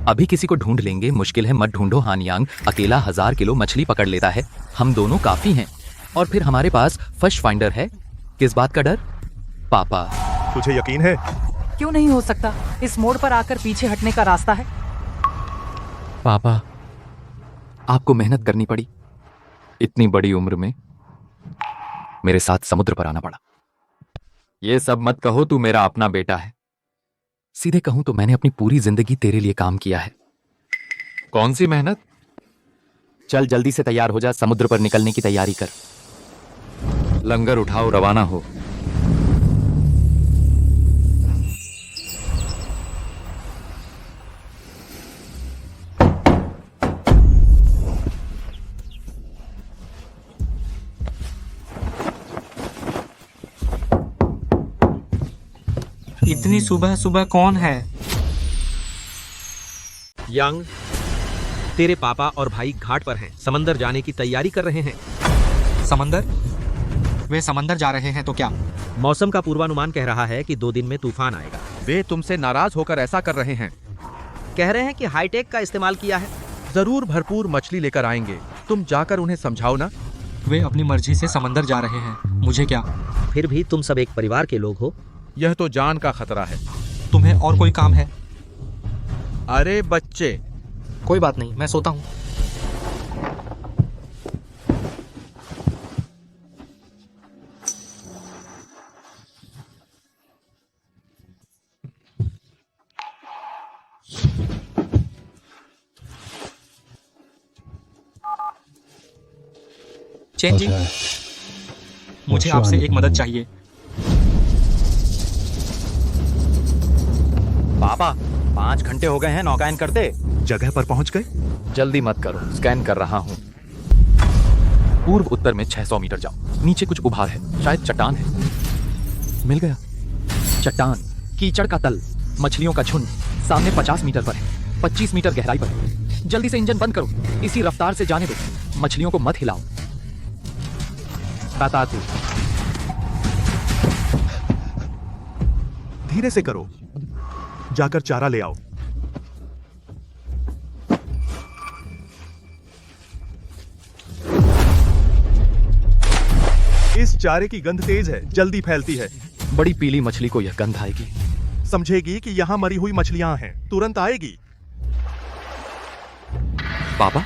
अभी किसी को ढूंढ लेंगे, मुश्किल है मत ढूंढो। हान यांग अकेला 1000 किलो मछली पकड़ लेता है, हम दोनों काफी हैं। और फिर हमारे पास फिश फाइंडर है, किस बात का डर? पापा। तुझे यकीन है? क्यों नहीं हो सकता? इस मोड़ पर आकर पीछे हटने का रास्ता है। पापा, आपको मेहनत करनी पड़ी। इतनी बड़ी उम्र में मेरे साथ समुद्र पर आना पड़ा। ये सब मत कहो, तू मेरा अपना बेटा है। सीधे कहूं तो मैंने अपनी पूरी जिंदगी तेरे लिए काम किया है। कौन सी मेहनत? चल जल्दी से तैयार हो जा, समुद्र पर निकलने की तैयारी कर। लंगर उठाओ, रवाना हो। इतनी सुबह सुबह कौन है? यांग, तेरे पापा और भाई घाट पर हैं, समंदर जाने की तैयारी कर रहे हैं। समंदर? वे समंदर जा रहे हैं तो क्या? मौसम का पूर्वानुमान कह रहा है कि 2 दिन में तूफान आएगा। वे तुमसे नाराज होकर ऐसा कर रहे हैं। कह रहे हैं कि हाईटेक का इस्तेमाल किया है। जरूर भरपूर मछली लेकर आएंगे, तुम जाकर उन्हें समझाओ ना। वे अपनी मर्जी से समंदर जा रहे हैं, मुझे क्या? फिर भी तुम सब एक परिवार के लोग हो। यह तो जान का खतरा है। तुम्हें और कोई काम है? अरे बच्चे। कोई बात नहीं, मैं सोता हूँ। चैन जी, मुझे आपसे एक मदद चाहिए। पापा, 5 घंटे हो गए हैं नौकायन करते। जगह पर पहुंच गए? जल्दी मत करो, स्कैन कर रहा हूं। पूर्व उत्तर में 600 मीटर जाओ। नीचे कुछ उभार है, शायद चट्टान है। मिल गया। चट्टान, कीचड़ का तल, मछलियों का झुंड सामने 50 मीटर पर है, 25 मीटर गहराई पर है। जल्दी से इंजन बंद करो, इसी रफ्तार से जाने दो। मछलियों को मत हिलाओ। बता तू। धीरे से करो, जाकर चारा ले आओ। इस चारे की गंध तेज है, जल्दी फैलती है। बड़ी पीली मछली को यह गंध आएगी। समझेगी कि यहाँ मरी हुई मछलियां हैं, तुरंत आएगी। पापा,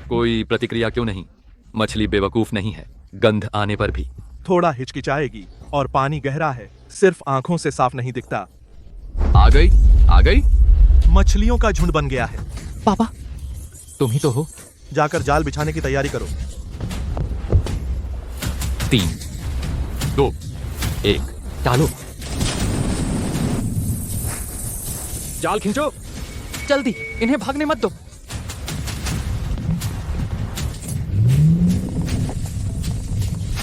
कोई प्रतिक्रिया क्यों नहीं? मछली बेवकूफ नहीं है, गंध आने पर भी। थोड़ा हिचकिचाएगी, और पानी गहरा है, सिर्फ आंखों से साफ नहीं दिखता। आ गई, आ गई। मछलियों का झुंड बन गया है। पापा, तुम ही तो हो। जाकर जाल बिछाने की तैयारी करो। 3, 2, 1, डालो। जाल खींचो, जल्दी, इन्हें भागने मत दो।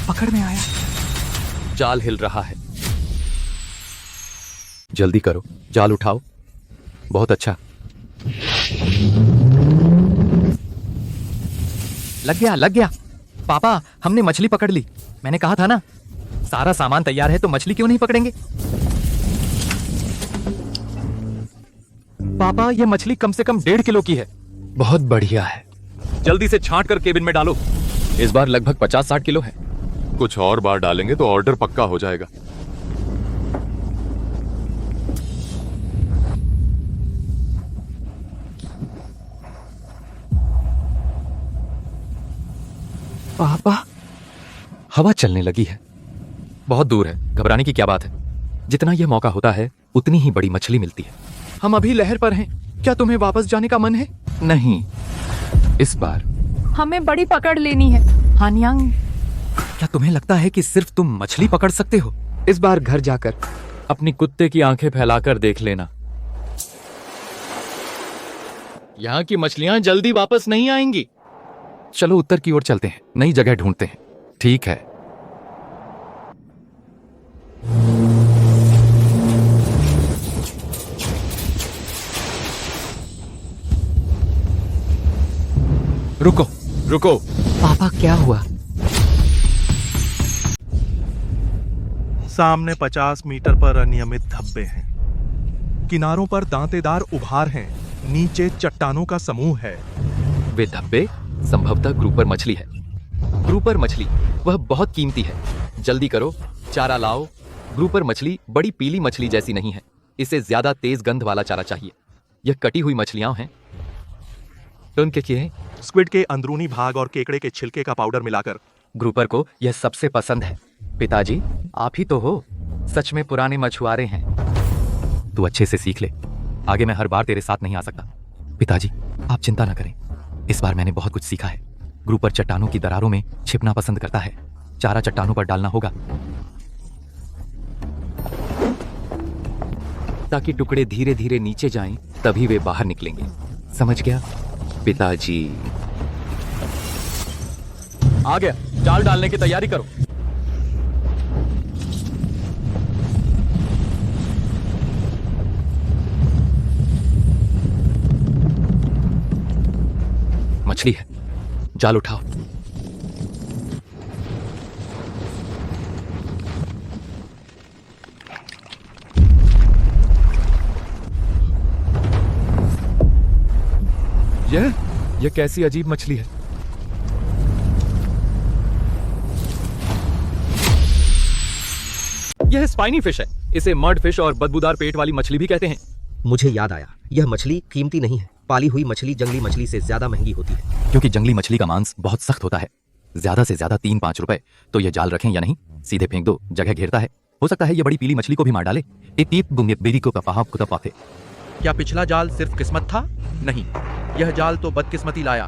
पकड़ में आया। जाल हिल रहा है। जल्दी करो, जाल उठाओ। बहुत अच्छा। लग गया, लग गया। पापा, हमने मछली पकड़ ली। मैंने कहा था ना, सारा सामान तैयार है तो मछली क्यों नहीं पकड़ेंगे? पापा, ये मछली कम से कम 1.5 किलो की है। बहुत बढ़िया है। जल्दी से छांट कर केबिन में डालो। इस बार लगभग 50-60 किलो है। कुछ और बार डालेंगे तो ऑर्डर पक्का हो जाएगा। पापा, हवा चलने लगी है। बहुत दूर है, घबराने की क्या बात है? जितना यह मौका होता है उतनी ही बड़ी मछली मिलती है। हम अभी लहर पर हैं। क्या तुम्हें वापस जाने का मन है? नहीं, इस बार हमें बड़ी पकड़ लेनी है। हान यांग, क्या तुम्हें लगता है कि सिर्फ तुम मछली पकड़ सकते हो? इस बार घर जाकर अपनी कुत्ते की आंखें फैलाकर देख लेना। यहाँ की मछलियां जल्दी वापस नहीं आएंगी। चलो उत्तर की ओर चलते हैं, नई जगह ढूंढते हैं। ठीक है। रुको, रुको। पापा, क्या हुआ? सामने 50 मीटर पर अनियमित धब्बे हैं। किनारों पर दांतेदार उभार हैं। नीचे चट्टानों का समूह है। वे धब्बे संभवतः ग्रुपर मछली है। ग्रुपर मछली, वह बहुत कीमती है। जल्दी करो, चारा लाओ। ग्रुपर मछली बड़ी पीली मछली जैसी नहीं है, इसे ज्यादा तेज गंध वाला चारा चाहिए। यह कटी हुई मछलियां हैं। उनके किए स्क्विड के अंदरूनी भाग और केकड़े के छिलके का पाउडर मिलाकर। ग्रुपर को यह सबसे पसंद है। पिताजी, आप ही तो हो, सच में पुराने मछुआरे हैं। तू अच्छे से सीख ले, आगे मैं हर बार तेरे साथ नहीं आ सकता। पिताजी, आप चिंता न करें, इस बार मैंने बहुत कुछ सीखा है। ग्रुपर चट्टानों की दरारों में छिपना पसंद करता है। चारा चट्टानों पर डालना होगा ताकि टुकड़े धीरे धीरे नीचे जाएं, तभी वे बाहर निकलेंगे। समझ गया पिताजी? आ गया, जाल डालने की तैयारी करो। मछली है, जाल उठाओ। यह कैसी अजीब मछली है? यह स्पाइनी फिश है। इसे मड फिश और बदबूदार पेट वाली मछली भी कहते हैं। मुझे याद आया, यह मछली कीमती नहीं है। पाली हुई मछली जंगली मछली से ज्यादा महंगी होती है, क्योंकि जंगली मछली का मांस बहुत सख्त होता है। ज्यादा से ज्यादा 3-5 रुपए। तो यह जाल रखें या नहीं, सीधे फेंक दो, जगह घेरता है। हो सकता है यह बड़ी पीली मछली को भी मार डाले। क्या पिछला जाल सिर्फ किस्मत था? नहीं, यह जाल तो बदकिस्मती लाया।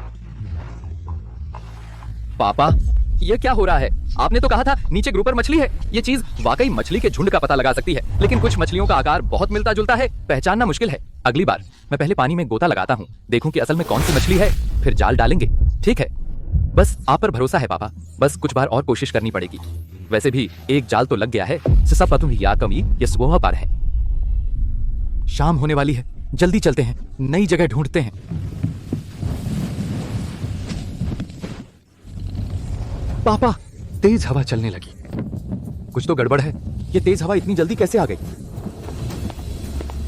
पापा, यह क्या हो रहा है? आपने तो कहा था नीचे ग्रुपर मछली है। यह चीज वाकई मछली के झुंड का पता लगा सकती है, लेकिन कुछ मछलियों का आकार बहुत मिलता जुलता है, पहचानना मुश्किल है। अगली बार मैं पहले पानी में गोता लगाता हूँ, देखूं कि असल में कौन सी मछली है, फिर जाल डालेंगे। ठीक है, बस आप पर भरोसा है पापा। बस कुछ बार और कोशिश करनी पड़ेगी। वैसे भी एक जाल तो लग गया है। पर है। शाम होने वाली है, जल्दी चलते हैं, नई जगह ढूंढते हैं। पापा, तेज हवा चलने लगी। कुछ तो गड़बड़ है। ये तेज हवा इतनी जल्दी कैसे आ गई?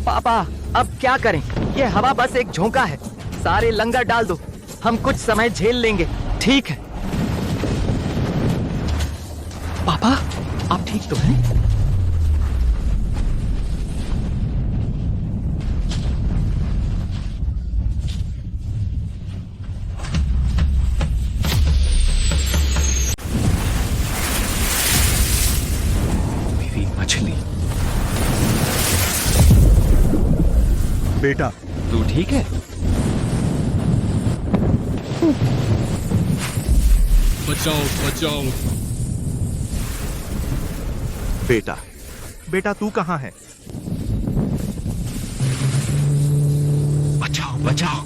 पापा, अब क्या करें? ये हवा बस एक झोंका है। सारे लंगर डाल दो, हम कुछ समय झेल लेंगे। ठीक है पापा, आप ठीक तो हैं? मेरी मछली। बेटा, तू ठीक है? बचाओ बचाओ। बेटा, बेटा तू कहां है? बचाओ बचाओ।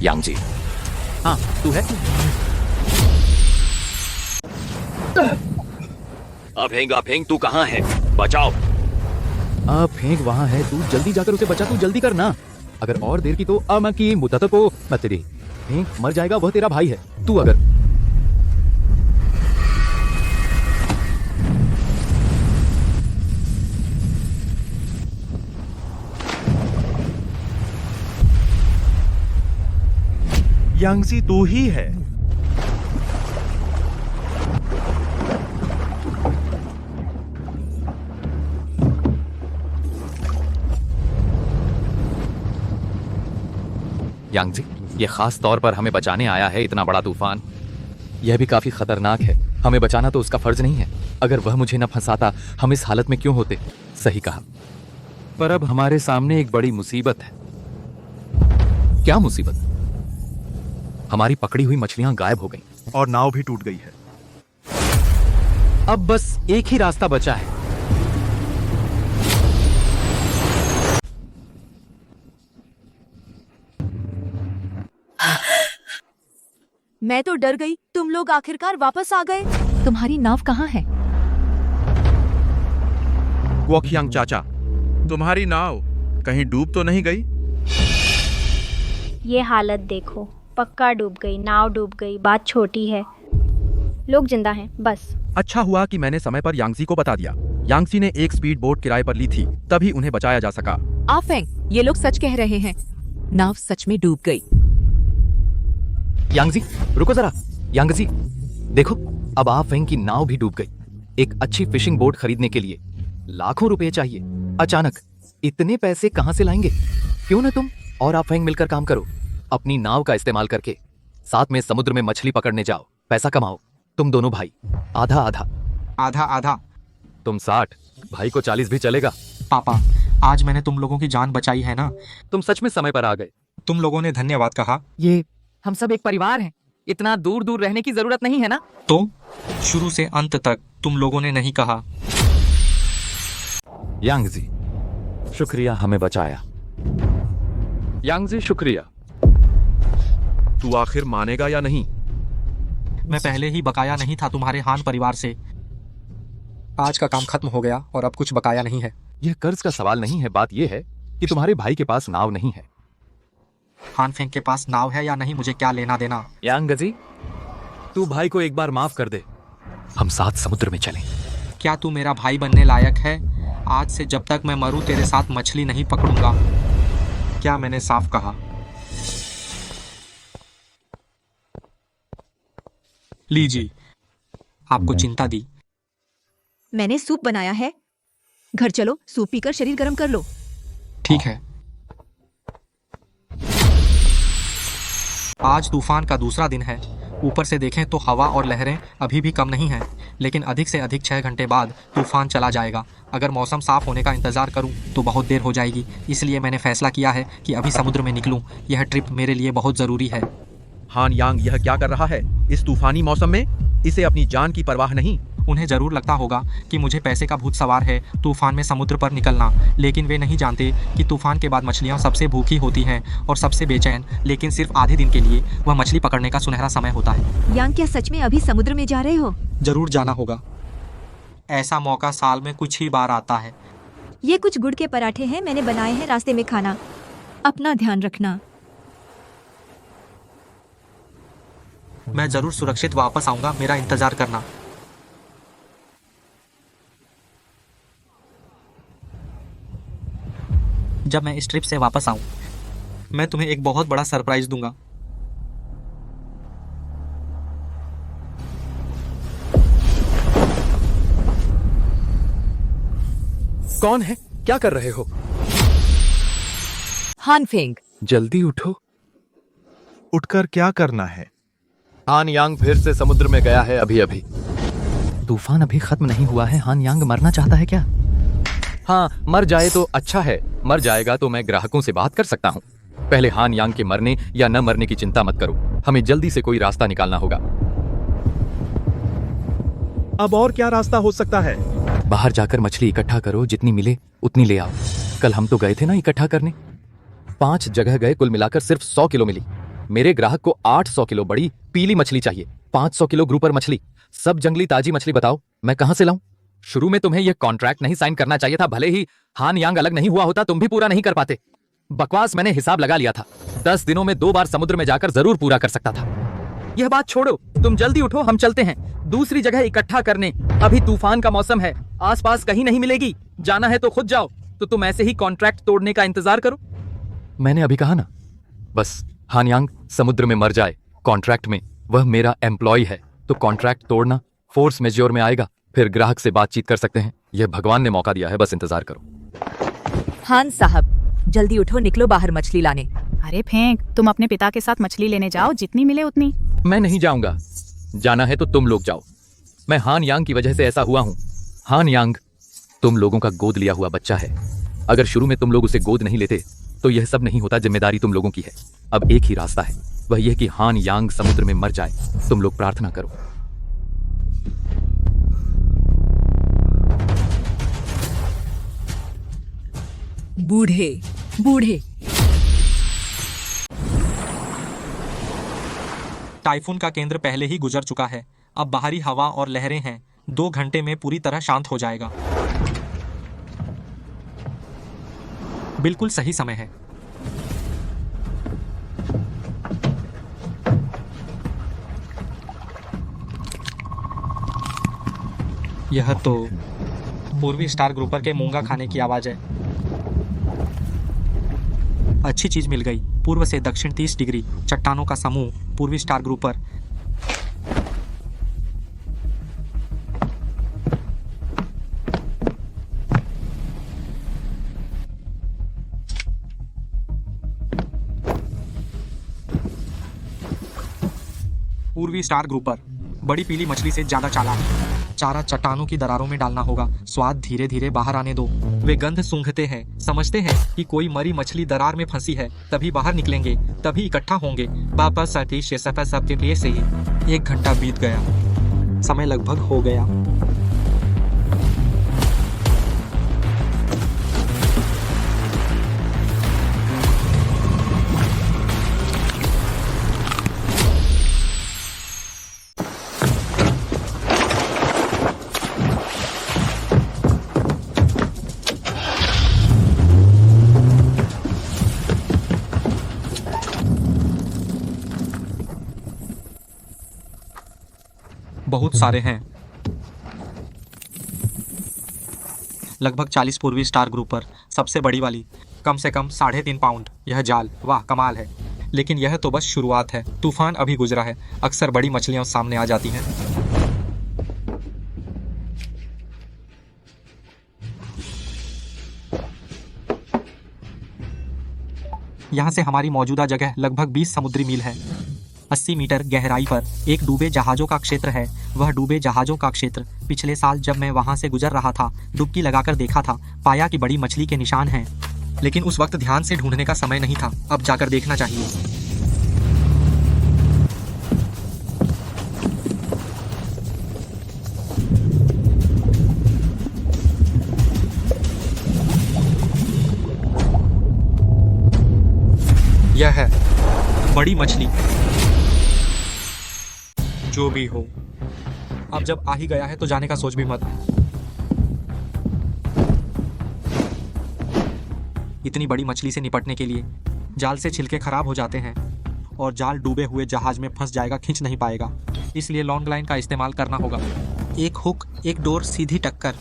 यांग जी। हाँ, तू है? अफेंग तू कहां है? बचाओ। फेंक वहां है, तू जल्दी जाकर उसे बचा। तू जल्दी कर ना, अगर और देर की तो की मुद्दत को मत तेरी। फेंक, मर जाएगा, वह तेरा भाई है। तू अगर यांगजी तू ही है। यांग जी, ये खास तौर पर हमें बचाने आया है। इतना बड़ा तूफान, यह भी काफी खतरनाक है। हमें बचाना तो उसका फर्ज नहीं है। अगर वह मुझे न फंसाता, हम इस हालत में क्यों होते? सही कहा, पर अब हमारे सामने एक बड़ी मुसीबत है। क्या मुसीबत? हमारी पकड़ी हुई मछलियां गायब हो गईं और नाव भी टूट गई है। अब बस एक ही रास्ता बचा है। मैं तो डर गई, तुम लोग आखिरकार वापस आ गए। तुम्हारी नाव कहाँ है? गुओकियांग चाचा, तुम्हारी नाव कहीं डूब तो नहीं गई? ये हालत देखो, पक्का डूब गई, नाव डूब गई। बात छोटी है, लोग जिंदा हैं बस। अच्छा हुआ कि मैंने समय पर यांगजी को बता दिया। यांगजी ने एक स्पीड बोट किराए पर ली थी, तभी उन्हें बचाया जा सका। आफेंग, ये लोग सच कह रहे हैं, नाव सच में डूब गई। यांगजी रुको जरा। यांगजी देखो, अब आप फेंग की नाव भी डूब गई। एक अच्छी फिशिंग बोट खरीदने के लिए लाखों रुपए चाहिए। अचानक इतने पैसे कहां से लाएंगे? क्यों ना तुम और आप फेंग मिलकर काम करो, अपनी नाव का इस्तेमाल करके साथ में समुद्र में मछली पकड़ने जाओ, पैसा कमाओ। तुम दोनों भाई आधा आधा। आधा आधा? तुम 60, भाई को 40 भी चलेगा। पापा, आज मैंने तुम लोगों की जान बचाई है ना। तुम सच में समय पर आ गए। तुम लोगों ने धन्यवाद कहा। ये हम सब एक परिवार हैं, इतना दूर दूर रहने की जरूरत नहीं है ना। तो शुरू से अंत तक तुम लोगों ने नहीं कहा। यांगजी शुक्रिया, हमें बचाया। यांगजी शुक्रिया। तू आखिर मानेगा या नहीं? मैं पहले ही बकाया नहीं था तुम्हारे हान परिवार से। आज का काम खत्म हो गया और अब कुछ बकाया नहीं है। यह कर्ज का सवाल नहीं है, बात यह है कि तुम्हारे भाई के पास नाव नहीं है। हान फेंग के पास नाव है या नहीं, मुझे क्या लेना देना। यांगजी, तू भाई को एक बार माफ कर दे। हम साथ समुद्र में चलें। क्या तू मेरा भाई बनने लायक है? आज से जब तक मैं मरूं तेरे साथ मछली नहीं पकड़ूंगा। क्या मैंने साफ कहा? लीजिए, आपको चिंता दी। मैंने सूप बनाया है, घर चलो, सूप पीकर शरीर गर्म कर लो। ठीक है। आज तूफान का दूसरा दिन है। ऊपर से देखें तो हवा और लहरें अभी भी कम नहीं हैं, लेकिन अधिक से अधिक 6 घंटे बाद तूफान चला जाएगा। अगर मौसम साफ होने का इंतज़ार करूं तो बहुत देर हो जाएगी। इसलिए मैंने फैसला किया है कि अभी समुद्र में निकलूं। यह ट्रिप मेरे लिए बहुत ज़रूरी है। हान यांग यह क्या कर रहा है इस तूफानी मौसम में? इसे अपनी जान की परवाह नहीं। उन्हें ज़रूर लगता होगा कि मुझे पैसे का भूत सवार है तूफान में समुद्र पर निकलना, लेकिन वे नहीं जानते कि तूफान के बाद मछलियाँ सबसे भूखी होती हैं और सबसे बेचैन, लेकिन सिर्फ आधे दिन के लिए। वह मछली पकड़ने का सुनहरा समय होता है। यांग, क्या सच में अभी समुद्र में जा रहे हो? जरूर जाना होगा। ऐसा मौका साल में कुछ ही बार आता है। ये कुछ गुड़ के पराठे हैं, मैंने बनाए हैं, रास्ते में खाना। अपना ध्यान रखना। मैं जरूर सुरक्षित वापस आऊंगा, मेरा इंतजार करना। जब मैं इस ट्रिप से वापस आऊं, मैं तुम्हें एक बहुत बड़ा सरप्राइज दूंगा। कौन है? क्या कर रहे हो? हान फेंग, जल्दी उठो। उठकर क्या करना है? हान यांग फिर से समुद्र में गया है अभी अभी। तूफान अभी खत्म नहीं हुआ है। हान यांग मरना चाहता है क्या? हाँ, मर जाए तो अच्छा है। मर जाएगा तो मैं ग्राहकों से बात कर सकता हूँ। पहले हान यांग के मरने या न मरने की चिंता मत करो, हमें जल्दी से कोई रास्ता निकालना होगा। अब और क्या रास्ता हो सकता है? बाहर जाकर मछली इकट्ठा करो, जितनी मिले उतनी ले आओ। कल हम तो गए थे ना इकट्ठा करने। 5 जगह गए, कुल मिलाकर सिर्फ 100 किलो मिली। मेरे ग्राहक को 800 किलो बड़ी पीली मछली चाहिए, 500 किलो ग्रुपर मछली, सब जंगली ताजी मछली। बताओ मैं कहां से लाऊं? शुरू में तुम्हें यह कॉन्ट्रैक्ट नहीं साइन करना चाहिए था। भले ही हान यांग अलग नहीं हुआ होता, तुम भी पूरा नहीं कर पाते। बकवास, मैंने हिसाब लगा लिया था। 10 दिनों में 2 बार समुद्र में जाकर जरूर पूरा कर सकता था। यह बात छोड़ो, तुम जल्दी उठो, हम चलते हैं दूसरी जगह इकट्ठा करने। अभी तूफान का मौसम है, आसपास कहीं नहीं मिलेगी। जाना है तो खुद जाओ, तो तुम ऐसे ही कॉन्ट्रैक्ट तोड़ने का इंतजार करो। मैंने अभी कहा ना, बस हान यांग समुद्र में मर जाए कॉन्ट्रैक्ट में, वह मेरा एम्प्लॉय है, तो कॉन्ट्रैक्ट तोड़ना फोर्स मेजोर में आएगा। फिर ग्राहक से बातचीत कर सकते हैं। यह भगवान ने मौका दिया है, बस इंतजार करो। हान साहब, जल्दी उठो, निकलो बाहर मछली लाने। अरे फेंक, तुम अपने पिता के साथ मछली लेने जाओ, जितनी मिले उतनी। मैं नहीं जाऊंगा, जाना है तो तुम लोग जाओ। मैं हान यांग की वजह से ऐसा हुआ हूँ। हान यांग तुम लोगों का गोद लिया हुआ बच्चा है। अगर शुरू में तुम लोग उसे गोद नहीं लेते तो यह सब नहीं होता। जिम्मेदारी तुम लोगों की है। अब एक ही रास्ता है, वह यह कि हान यांग समुद्र में मर जाए। तुम लोग प्रार्थना करो। बूढ़े बूढ़े। टाइफून का केंद्र पहले ही गुजर चुका है। अब बाहरी हवा और लहरें हैं। 2 घंटे में पूरी तरह शांत हो जाएगा। बिल्कुल सही समय है। यह तो पूर्वी स्टार ग्रुपर के मूंगा खाने की आवाज है। अच्छी चीज मिल गई। पूर्व से दक्षिण 30 डिग्री चट्टानों का समूह पूर्वी स्टार ग्रुप पर। पूर्वी स्टार ग्रुपर, बड़ी पीली मछली से ज्यादा चालाक। चारा चट्टानों की दरारों में डालना होगा, स्वाद धीरे धीरे बाहर आने दो। वे गंध सूंघते हैं, समझते हैं कि कोई मरी मछली दरार में फंसी है, तभी बाहर निकलेंगे, तभी इकट्ठा होंगे। वापस सबके लिए से ही 1 घंटा बीत गया। समय लगभग हो गया। बहुत सारे हैं, लगभग 40 पूर्वी स्टार ग्रुपर, सबसे बड़ी वाली, कम से कम 3.5 पाउंड। यह जाल, वाह कमाल है। लेकिन यह तो बस शुरुआत है, तूफान अभी गुजरा है। अक्सर बड़ी मछलियां सामने आ जाती हैं। यहाँ से हमारी मौजूदा जगह लगभग 20 समुद्री मील है। 80 मीटर गहराई पर एक डूबे जहाजों का क्षेत्र है। वह डूबे जहाजों का क्षेत्र पिछले साल जब मैं वहां से गुजर रहा था, डुबकी लगाकर देखा था, पाया कि बड़ी मछली के निशान हैं। लेकिन उस वक्त ध्यान से ढूंढने का समय नहीं था। अब जाकर देखना चाहिए। यह है बड़ी मछली, जो भी हो। अब जब आ ही गया है तो जाने का सोच भी मत। इतनी बड़ी मछली से निपटने के लिए जाल से छिलके खराब हो जाते हैं और जाल डूबे हुए जहाज में फंस जाएगा, खींच नहीं पाएगा। इसलिए लॉन्ग लाइन का इस्तेमाल करना होगा। एक हुक, एक डोर, सीधी टक्कर।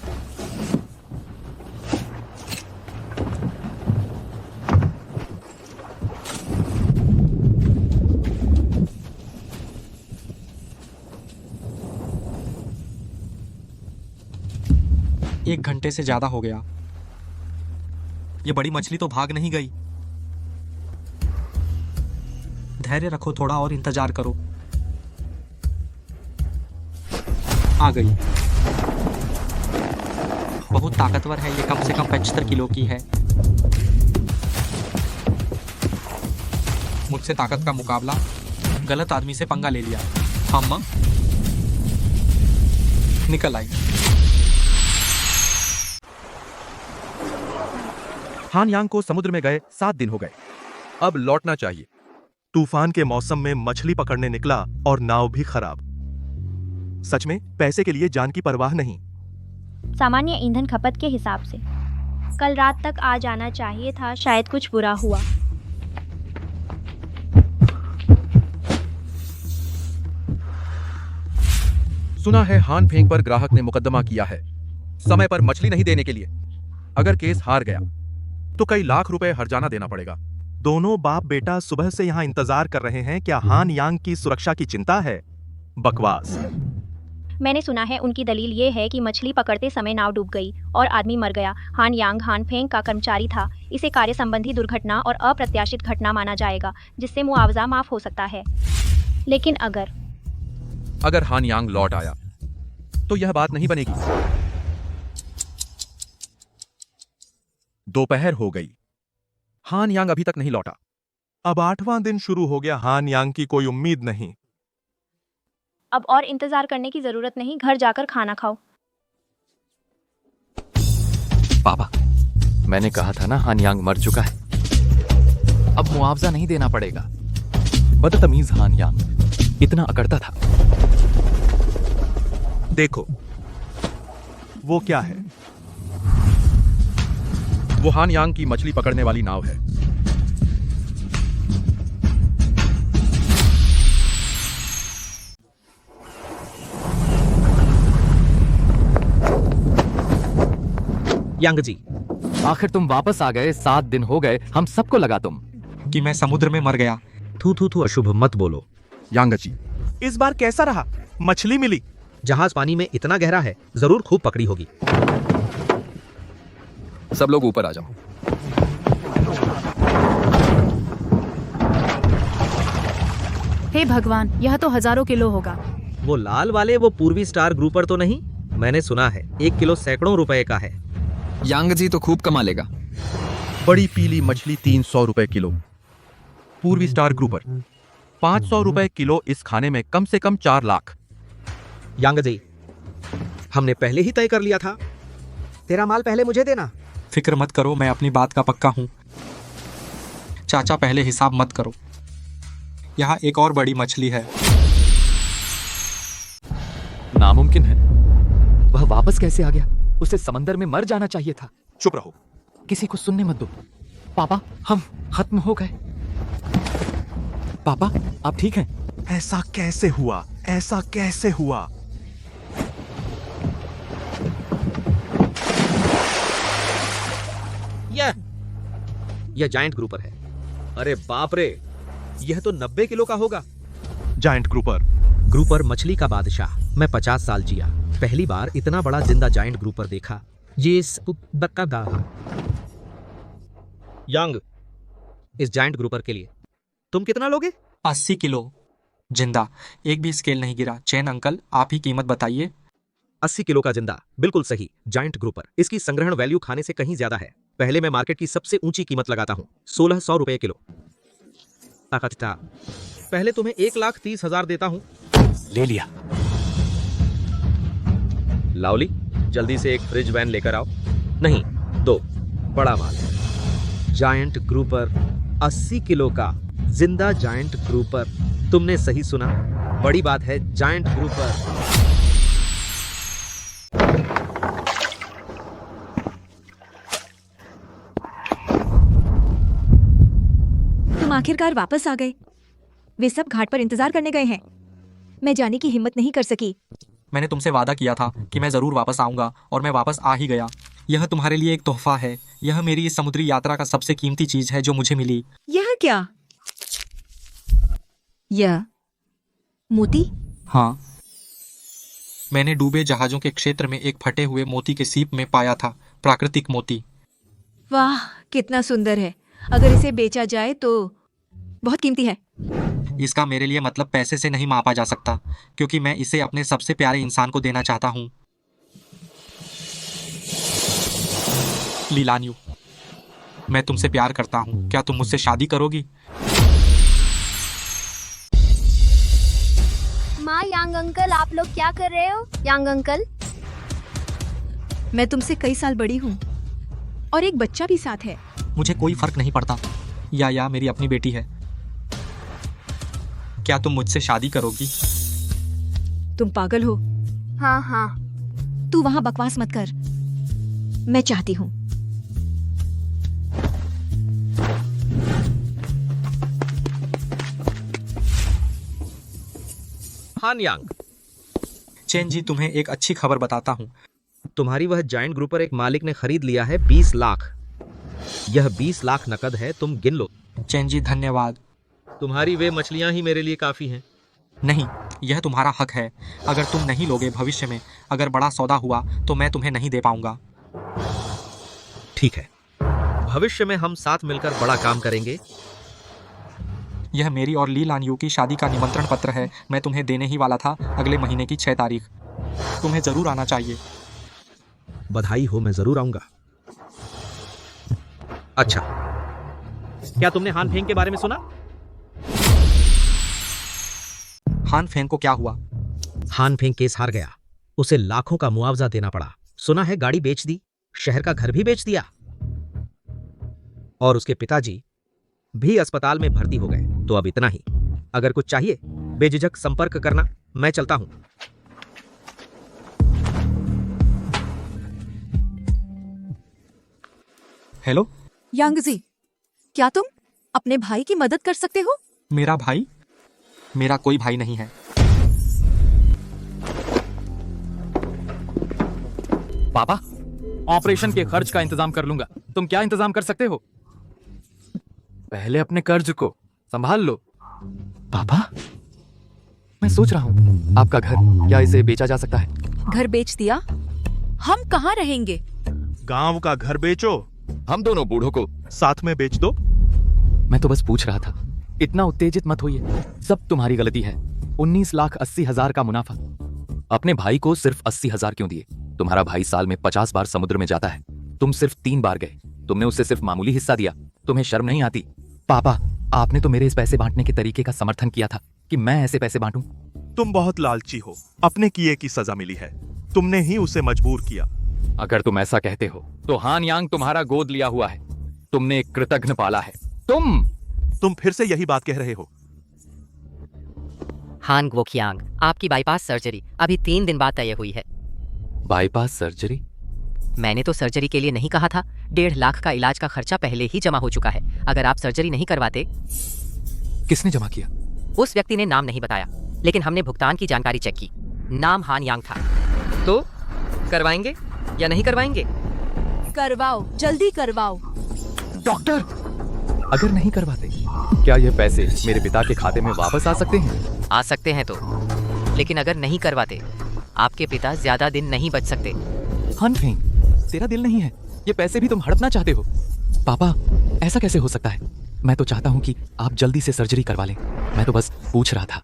एक घंटे से ज्यादा हो गया। ये बड़ी मछली तो भाग नहीं गई। धैर्य रखो, थोड़ा और इंतजार करो। आ गई। बहुत ताकतवर है ये, कम से कम 75 किलो की है। मुझसे ताकत का मुकाबला, गलत आदमी से पंगा ले लिया। हम निकल आई। हान यांग को समुद्र में गए 7 दिन हो गए। अब लौटना चाहिए। तूफान के मौसम में मछली पकड़ने निकला और नाव भी खराब। सच में पैसे के लिए जान की परवाह नहीं। सामान्य ईंधन खपत के हिसाब से कल रात तक आ जाना चाहिए था, शायद कुछ बुरा हुआ। सुना है हान फेंग पर ग्राहक ने मुकदमा किया है, समय पर मछली नहीं देने के लिए। अगर केस हार गया तो कई लाख रुपए हर्जाना देना पड़ेगा। दोनों बाप बेटा सुबह से यहाँ इंतजार कर रहे हैं। क्या हान यांग की सुरक्षा की चिंता है? बकवास। मैंने सुना है उनकी दलील ये है कि मछली पकड़ते समय नाव डूब गई और आदमी मर गया। हान यांग हान फेंग का कर्मचारी था। इसे कार्य संबंधी दुर्घटना और अप्रत्याशित घटना माना जाएगा, जिससे मुआवजा माफ हो सकता है। लेकिन अगर हान यांग लौट आया तो यह बात नहीं बनेगी। दोपहर हो गई, हान यांग अभी तक नहीं लौटा। अब 8वां दिन शुरू हो गया, हान यांग की कोई उम्मीद नहीं। अब और इंतजार करने की जरूरत नहीं, घर जाकर खाना खाओ। पापा, मैंने कहा था ना हान यांग मर चुका है। अब मुआवजा नहीं देना पड़ेगा। बदतमीज हान यांग इतना अकड़ता था। देखो वो क्या है? वो हान यांग की मछली पकड़ने वाली नाव है। यांग जी, आखिर तुम वापस आ गए। 7 दिन हो गए, हम सबको लगा तुम कि मैं समुद्र में मर गया। थू थू थू, अशुभ मत बोलो। यांगची। इस बार कैसा रहा? मछली मिली? जहाज पानी में इतना गहरा है, जरूर खूब पकड़ी होगी। सब लोग ऊपर आ जाओ। हे भगवान, यह तो हजारों किलो होगा। वो लाल वाले वो पूर्वी स्टार ग्रुपर तो नहीं? मैंने सुना है 1 किलो सैकड़ों रुपए का है। यांगजी तो खूब कमा लेगा। बड़ी पीली मछली 300 रुपए किलो। पूर्वी स्टार ग्रुपर 500 रुपए किलो। इस खाने में कम से कम 4 लाख। यांगजी, हमने पहले ही तय कर लिया था। तेरा माल पहले मुझे देना। फिक्र मत करो, मैं अपनी बात का पक्का हूँ। चाचा पहले हिसाब मत करो। यहाँ एक और बड़ी मछली है। नामुमकिन है। वह वापस कैसे आ गया? उसे समंदर में मर जाना चाहिए था। चुप रहो, किसी को सुनने मत दो। पापा, हम खत्म हो गए। पापा, आप ठीक हैं? ऐसा कैसे हुआ? ऐसा कैसे हुआ? यह जायंट ग्रुपर है। अरे बाप रे, यह तो 90 किलो का होगा। Giant grouper. ग्रुपर मछली का बादशाह। मैं 50 साल जिया, पहली बार इतना बड़ा जिंदा जायंट ग्रुपर देखा। ये यांग, इस जायंट ग्रुपर के लिए तुम कितना लोगे? 80 किलो जिंदा, एक भी स्केल नहीं गिरा। चैन अंकल, आप ही कीमत बताइए। 80 किलो का जिंदा, बिल्कुल सही। जायंट ग्रुपर, इसकी संग्रहण वैल्यू खाने से कहीं ज्यादा है। पहले मैं मार्केट की सबसे ऊंची कीमत लगाता हूँ, 1600 रुपए किलो। पहले तुम्हें 1,30,000 देता हूँ। ले लिया। लावली, जल्दी से एक फ्रिज वैन लेकर आओ। नहीं, 2 बड़ा माल। जायंट ग्रुपर 80 किलो का जिंदा जायंट ग्रुपर। तुमने सही सुना, बड़ी बात है। Giant grouper. तुम आखिरकार वापस आ गए। वे सब घाट पर इंतजार करने गए हैं। मैं जाने की हिम्मत नहीं कर सकी। मैंने तुमसे वादा किया था कि मैं जरूर वापस आऊंगा, और मैं वापस आ ही गया। यह तुम्हारे लिए एक तोहफा है। यह मेरी इस समुद्री यात्रा का सबसे कीमती चीज है जो मुझे मिली। यह क्या? यह मोती? हाँ, मैंने डूबे जहाजों के क्षेत्र में एक फटे हुए मोती के सीप में पाया था। प्राकृतिक मोती। वाह, कितना सुंदर है। अगर इसे बेचा जाए तो बहुत कीमती है। इसका मेरे लिए मतलब पैसे से नहीं मापा जा सकता, क्योंकि मैं इसे अपने सबसे प्यारे इंसान को देना चाहता हूँ। लीलान्यू, मैं तुमसे प्यार करता हूँ। क्या तुम मुझसे शादी करोगी? माँ, यांग अंकल, आप लोग क्या कर रहे हो? यांग अंकल, मैं तुमसे कई साल बड़ी हूँ और एक बच्चा भी साथ है। मुझे कोई फर्क नहीं पड़ता। या मेरी अपनी बेटी है। क्या तुम मुझसे शादी करोगी? तुम पागल हो? हाँ हाँ। तू वहां बकवास मत कर। मैं चाहती हूँ। हान यांग, चेन जी, तुम्हें एक अच्छी खबर बताता हूँ। तुम्हारी वह जायंट ग्रुपर एक मालिक ने खरीद लिया है 20 लाख। यह 20 लाख नकद है, तुम गिन लो। चेन जी, धन्यवाद। तुम्हारी वे मछलियां ही मेरे लिए काफी हैं। नहीं, यह तुम्हारा हक है। अगर तुम नहीं लोगे, भविष्य में अगर बड़ा सौदा हुआ तो मैं तुम्हें नहीं दे पाऊंगा। ठीक है, भविष्य में हम साथ मिलकर बड़ा काम करेंगे। यह मेरी और ली लानियू की शादी का निमंत्रण पत्र है। मैं तुम्हें देने ही वाला था, अगले महीने की 6 तारीख। तुम्हें जरूर आना चाहिए। बधाई हो, मैं जरूर आऊंगा। अच्छा, क्या तुमने हान फेंग के बारे में सुना? हान फेंग को क्या हुआ? हान फेंग केस हार गया। उसे लाखों का मुआवजा देना पड़ा। सुना है गाड़ी बेच दी, शहर का घर भी बेच दिया, और उसके पिताजी भी अस्पताल में भर्ती हो गए। तो अब इतना ही। अगर कुछ चाहिए, बेझिझक संपर्क करना। मैं चलता हूं। हेलो यांगजी, क्या तुम अपने भाई की मदद कर सकते हो? मेरा भाई? मेरा कोई भाई नहीं है। पापा, ऑपरेशन के खर्च का इंतजाम कर लूंगा। तुम क्या इंतजाम कर सकते हो? पहले अपने कर्ज को संभाल लो। पापा, मैं सोच रहा हूँ आपका घर, क्या इसे बेचा जा सकता है? घर बेच दिया? हम कहाँ रहेंगे? गांव का घर बेचो, हम दोनों बूढ़ों को साथ में बेच दो। मैं तो बस पूछ रहा था, इतना उत्तेजित मत होइए, सब तुम्हारी गलती है। 19,80,000 का मुनाफा। अपने भाई को सिर्फ 80,000 क्यों दिए? तुम्हारा भाई साल में 50 बार समुद्र में जाता है, तुम सिर्फ 3 बार गए। तुमने उसे सिर्फ मामूली हिस्सा दिया, तुम्हें शर्म नहीं आती? पापा, आपने तो मेरे इस पैसे बांटने के तरीके का समर्थन किया था कि मैं ऐसे पैसे बांटूं। तुम बहुत लालची हो, अपने किए की सजा मिली है, तुमने ही उसे मजबूर किया। अगर तुम ऐसा कहते हो तो हान यांग तुम्हारा गोद लिया हुआ है, तुमने एक कृतघ्न पाला है। तुम फिर से यही बात कह रहे हो। हान ग्वोकियांग, आपकी बाईपास सर्जरी अभी 3 दिन बाद तय हुई है। Bypass surgery? मैंने तो सर्जरी के लिए नहीं कहा था। 1.5 लाख का इलाज का खर्चा पहले ही जमा हो चुका है। अगर आप सर्जरी नहीं करवाते। किसने जमा किया? उस व्यक्ति ने नाम नहीं बताया, लेकिन हमने भुगतान की जानकारी चेक की। नाम हान यांग था। तो करवाएंगे या नहीं करवाएंगे? करवाओ, जल्दी करवाओ। डॉक्टर, अगर नहीं करवाते क्या ये पैसे मेरे पिता के खाते में वापस आ सकते हैं? आ सकते हैं तो, लेकिन अगर नहीं करवाते आपके पिता ज्यादा दिन नहीं बच सकते। हान फेंग, तेरा दिल नहीं है, ये पैसे भी तुम हड़पना चाहते हो। पापा, ऐसा कैसे हो सकता है? मैं तो चाहता हूँ कि आप जल्दी से सर्जरी करवा लें। मैं तो बस पूछ रहा था।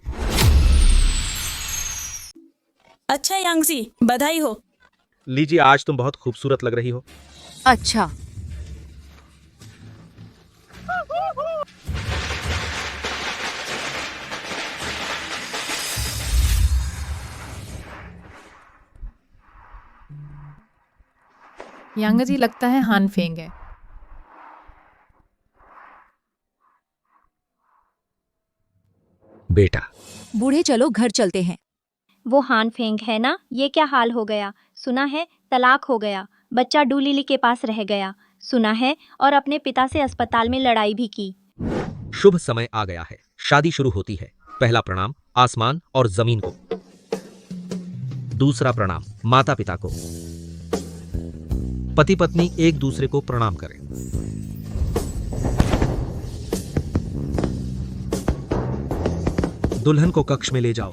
अच्छा यांगजी, बधाई हो। लीजिए, आज तुम बहुत खूबसूरत लग रही हो। अच्छा। यांगजी, लगता है हान फेंग है। बेटा, बूढ़े चलो घर चलते हैं। वो हान फेंग है ना? ये क्या हाल हो गया? सुना है तलाक हो गया, बच्चा डू लिली के पास रह गया, सुना है, और अपने पिता से अस्पताल में लड़ाई भी की। शुभ समय आ गया है, शादी शुरू होती है। पहला प्रणाम आसमान और जमीन को। दूसरा प्रणाम माता पिता को। पति पत्नी एक दूसरे को प्रणाम करें। दुल्हन को कक्ष में ले जाओ।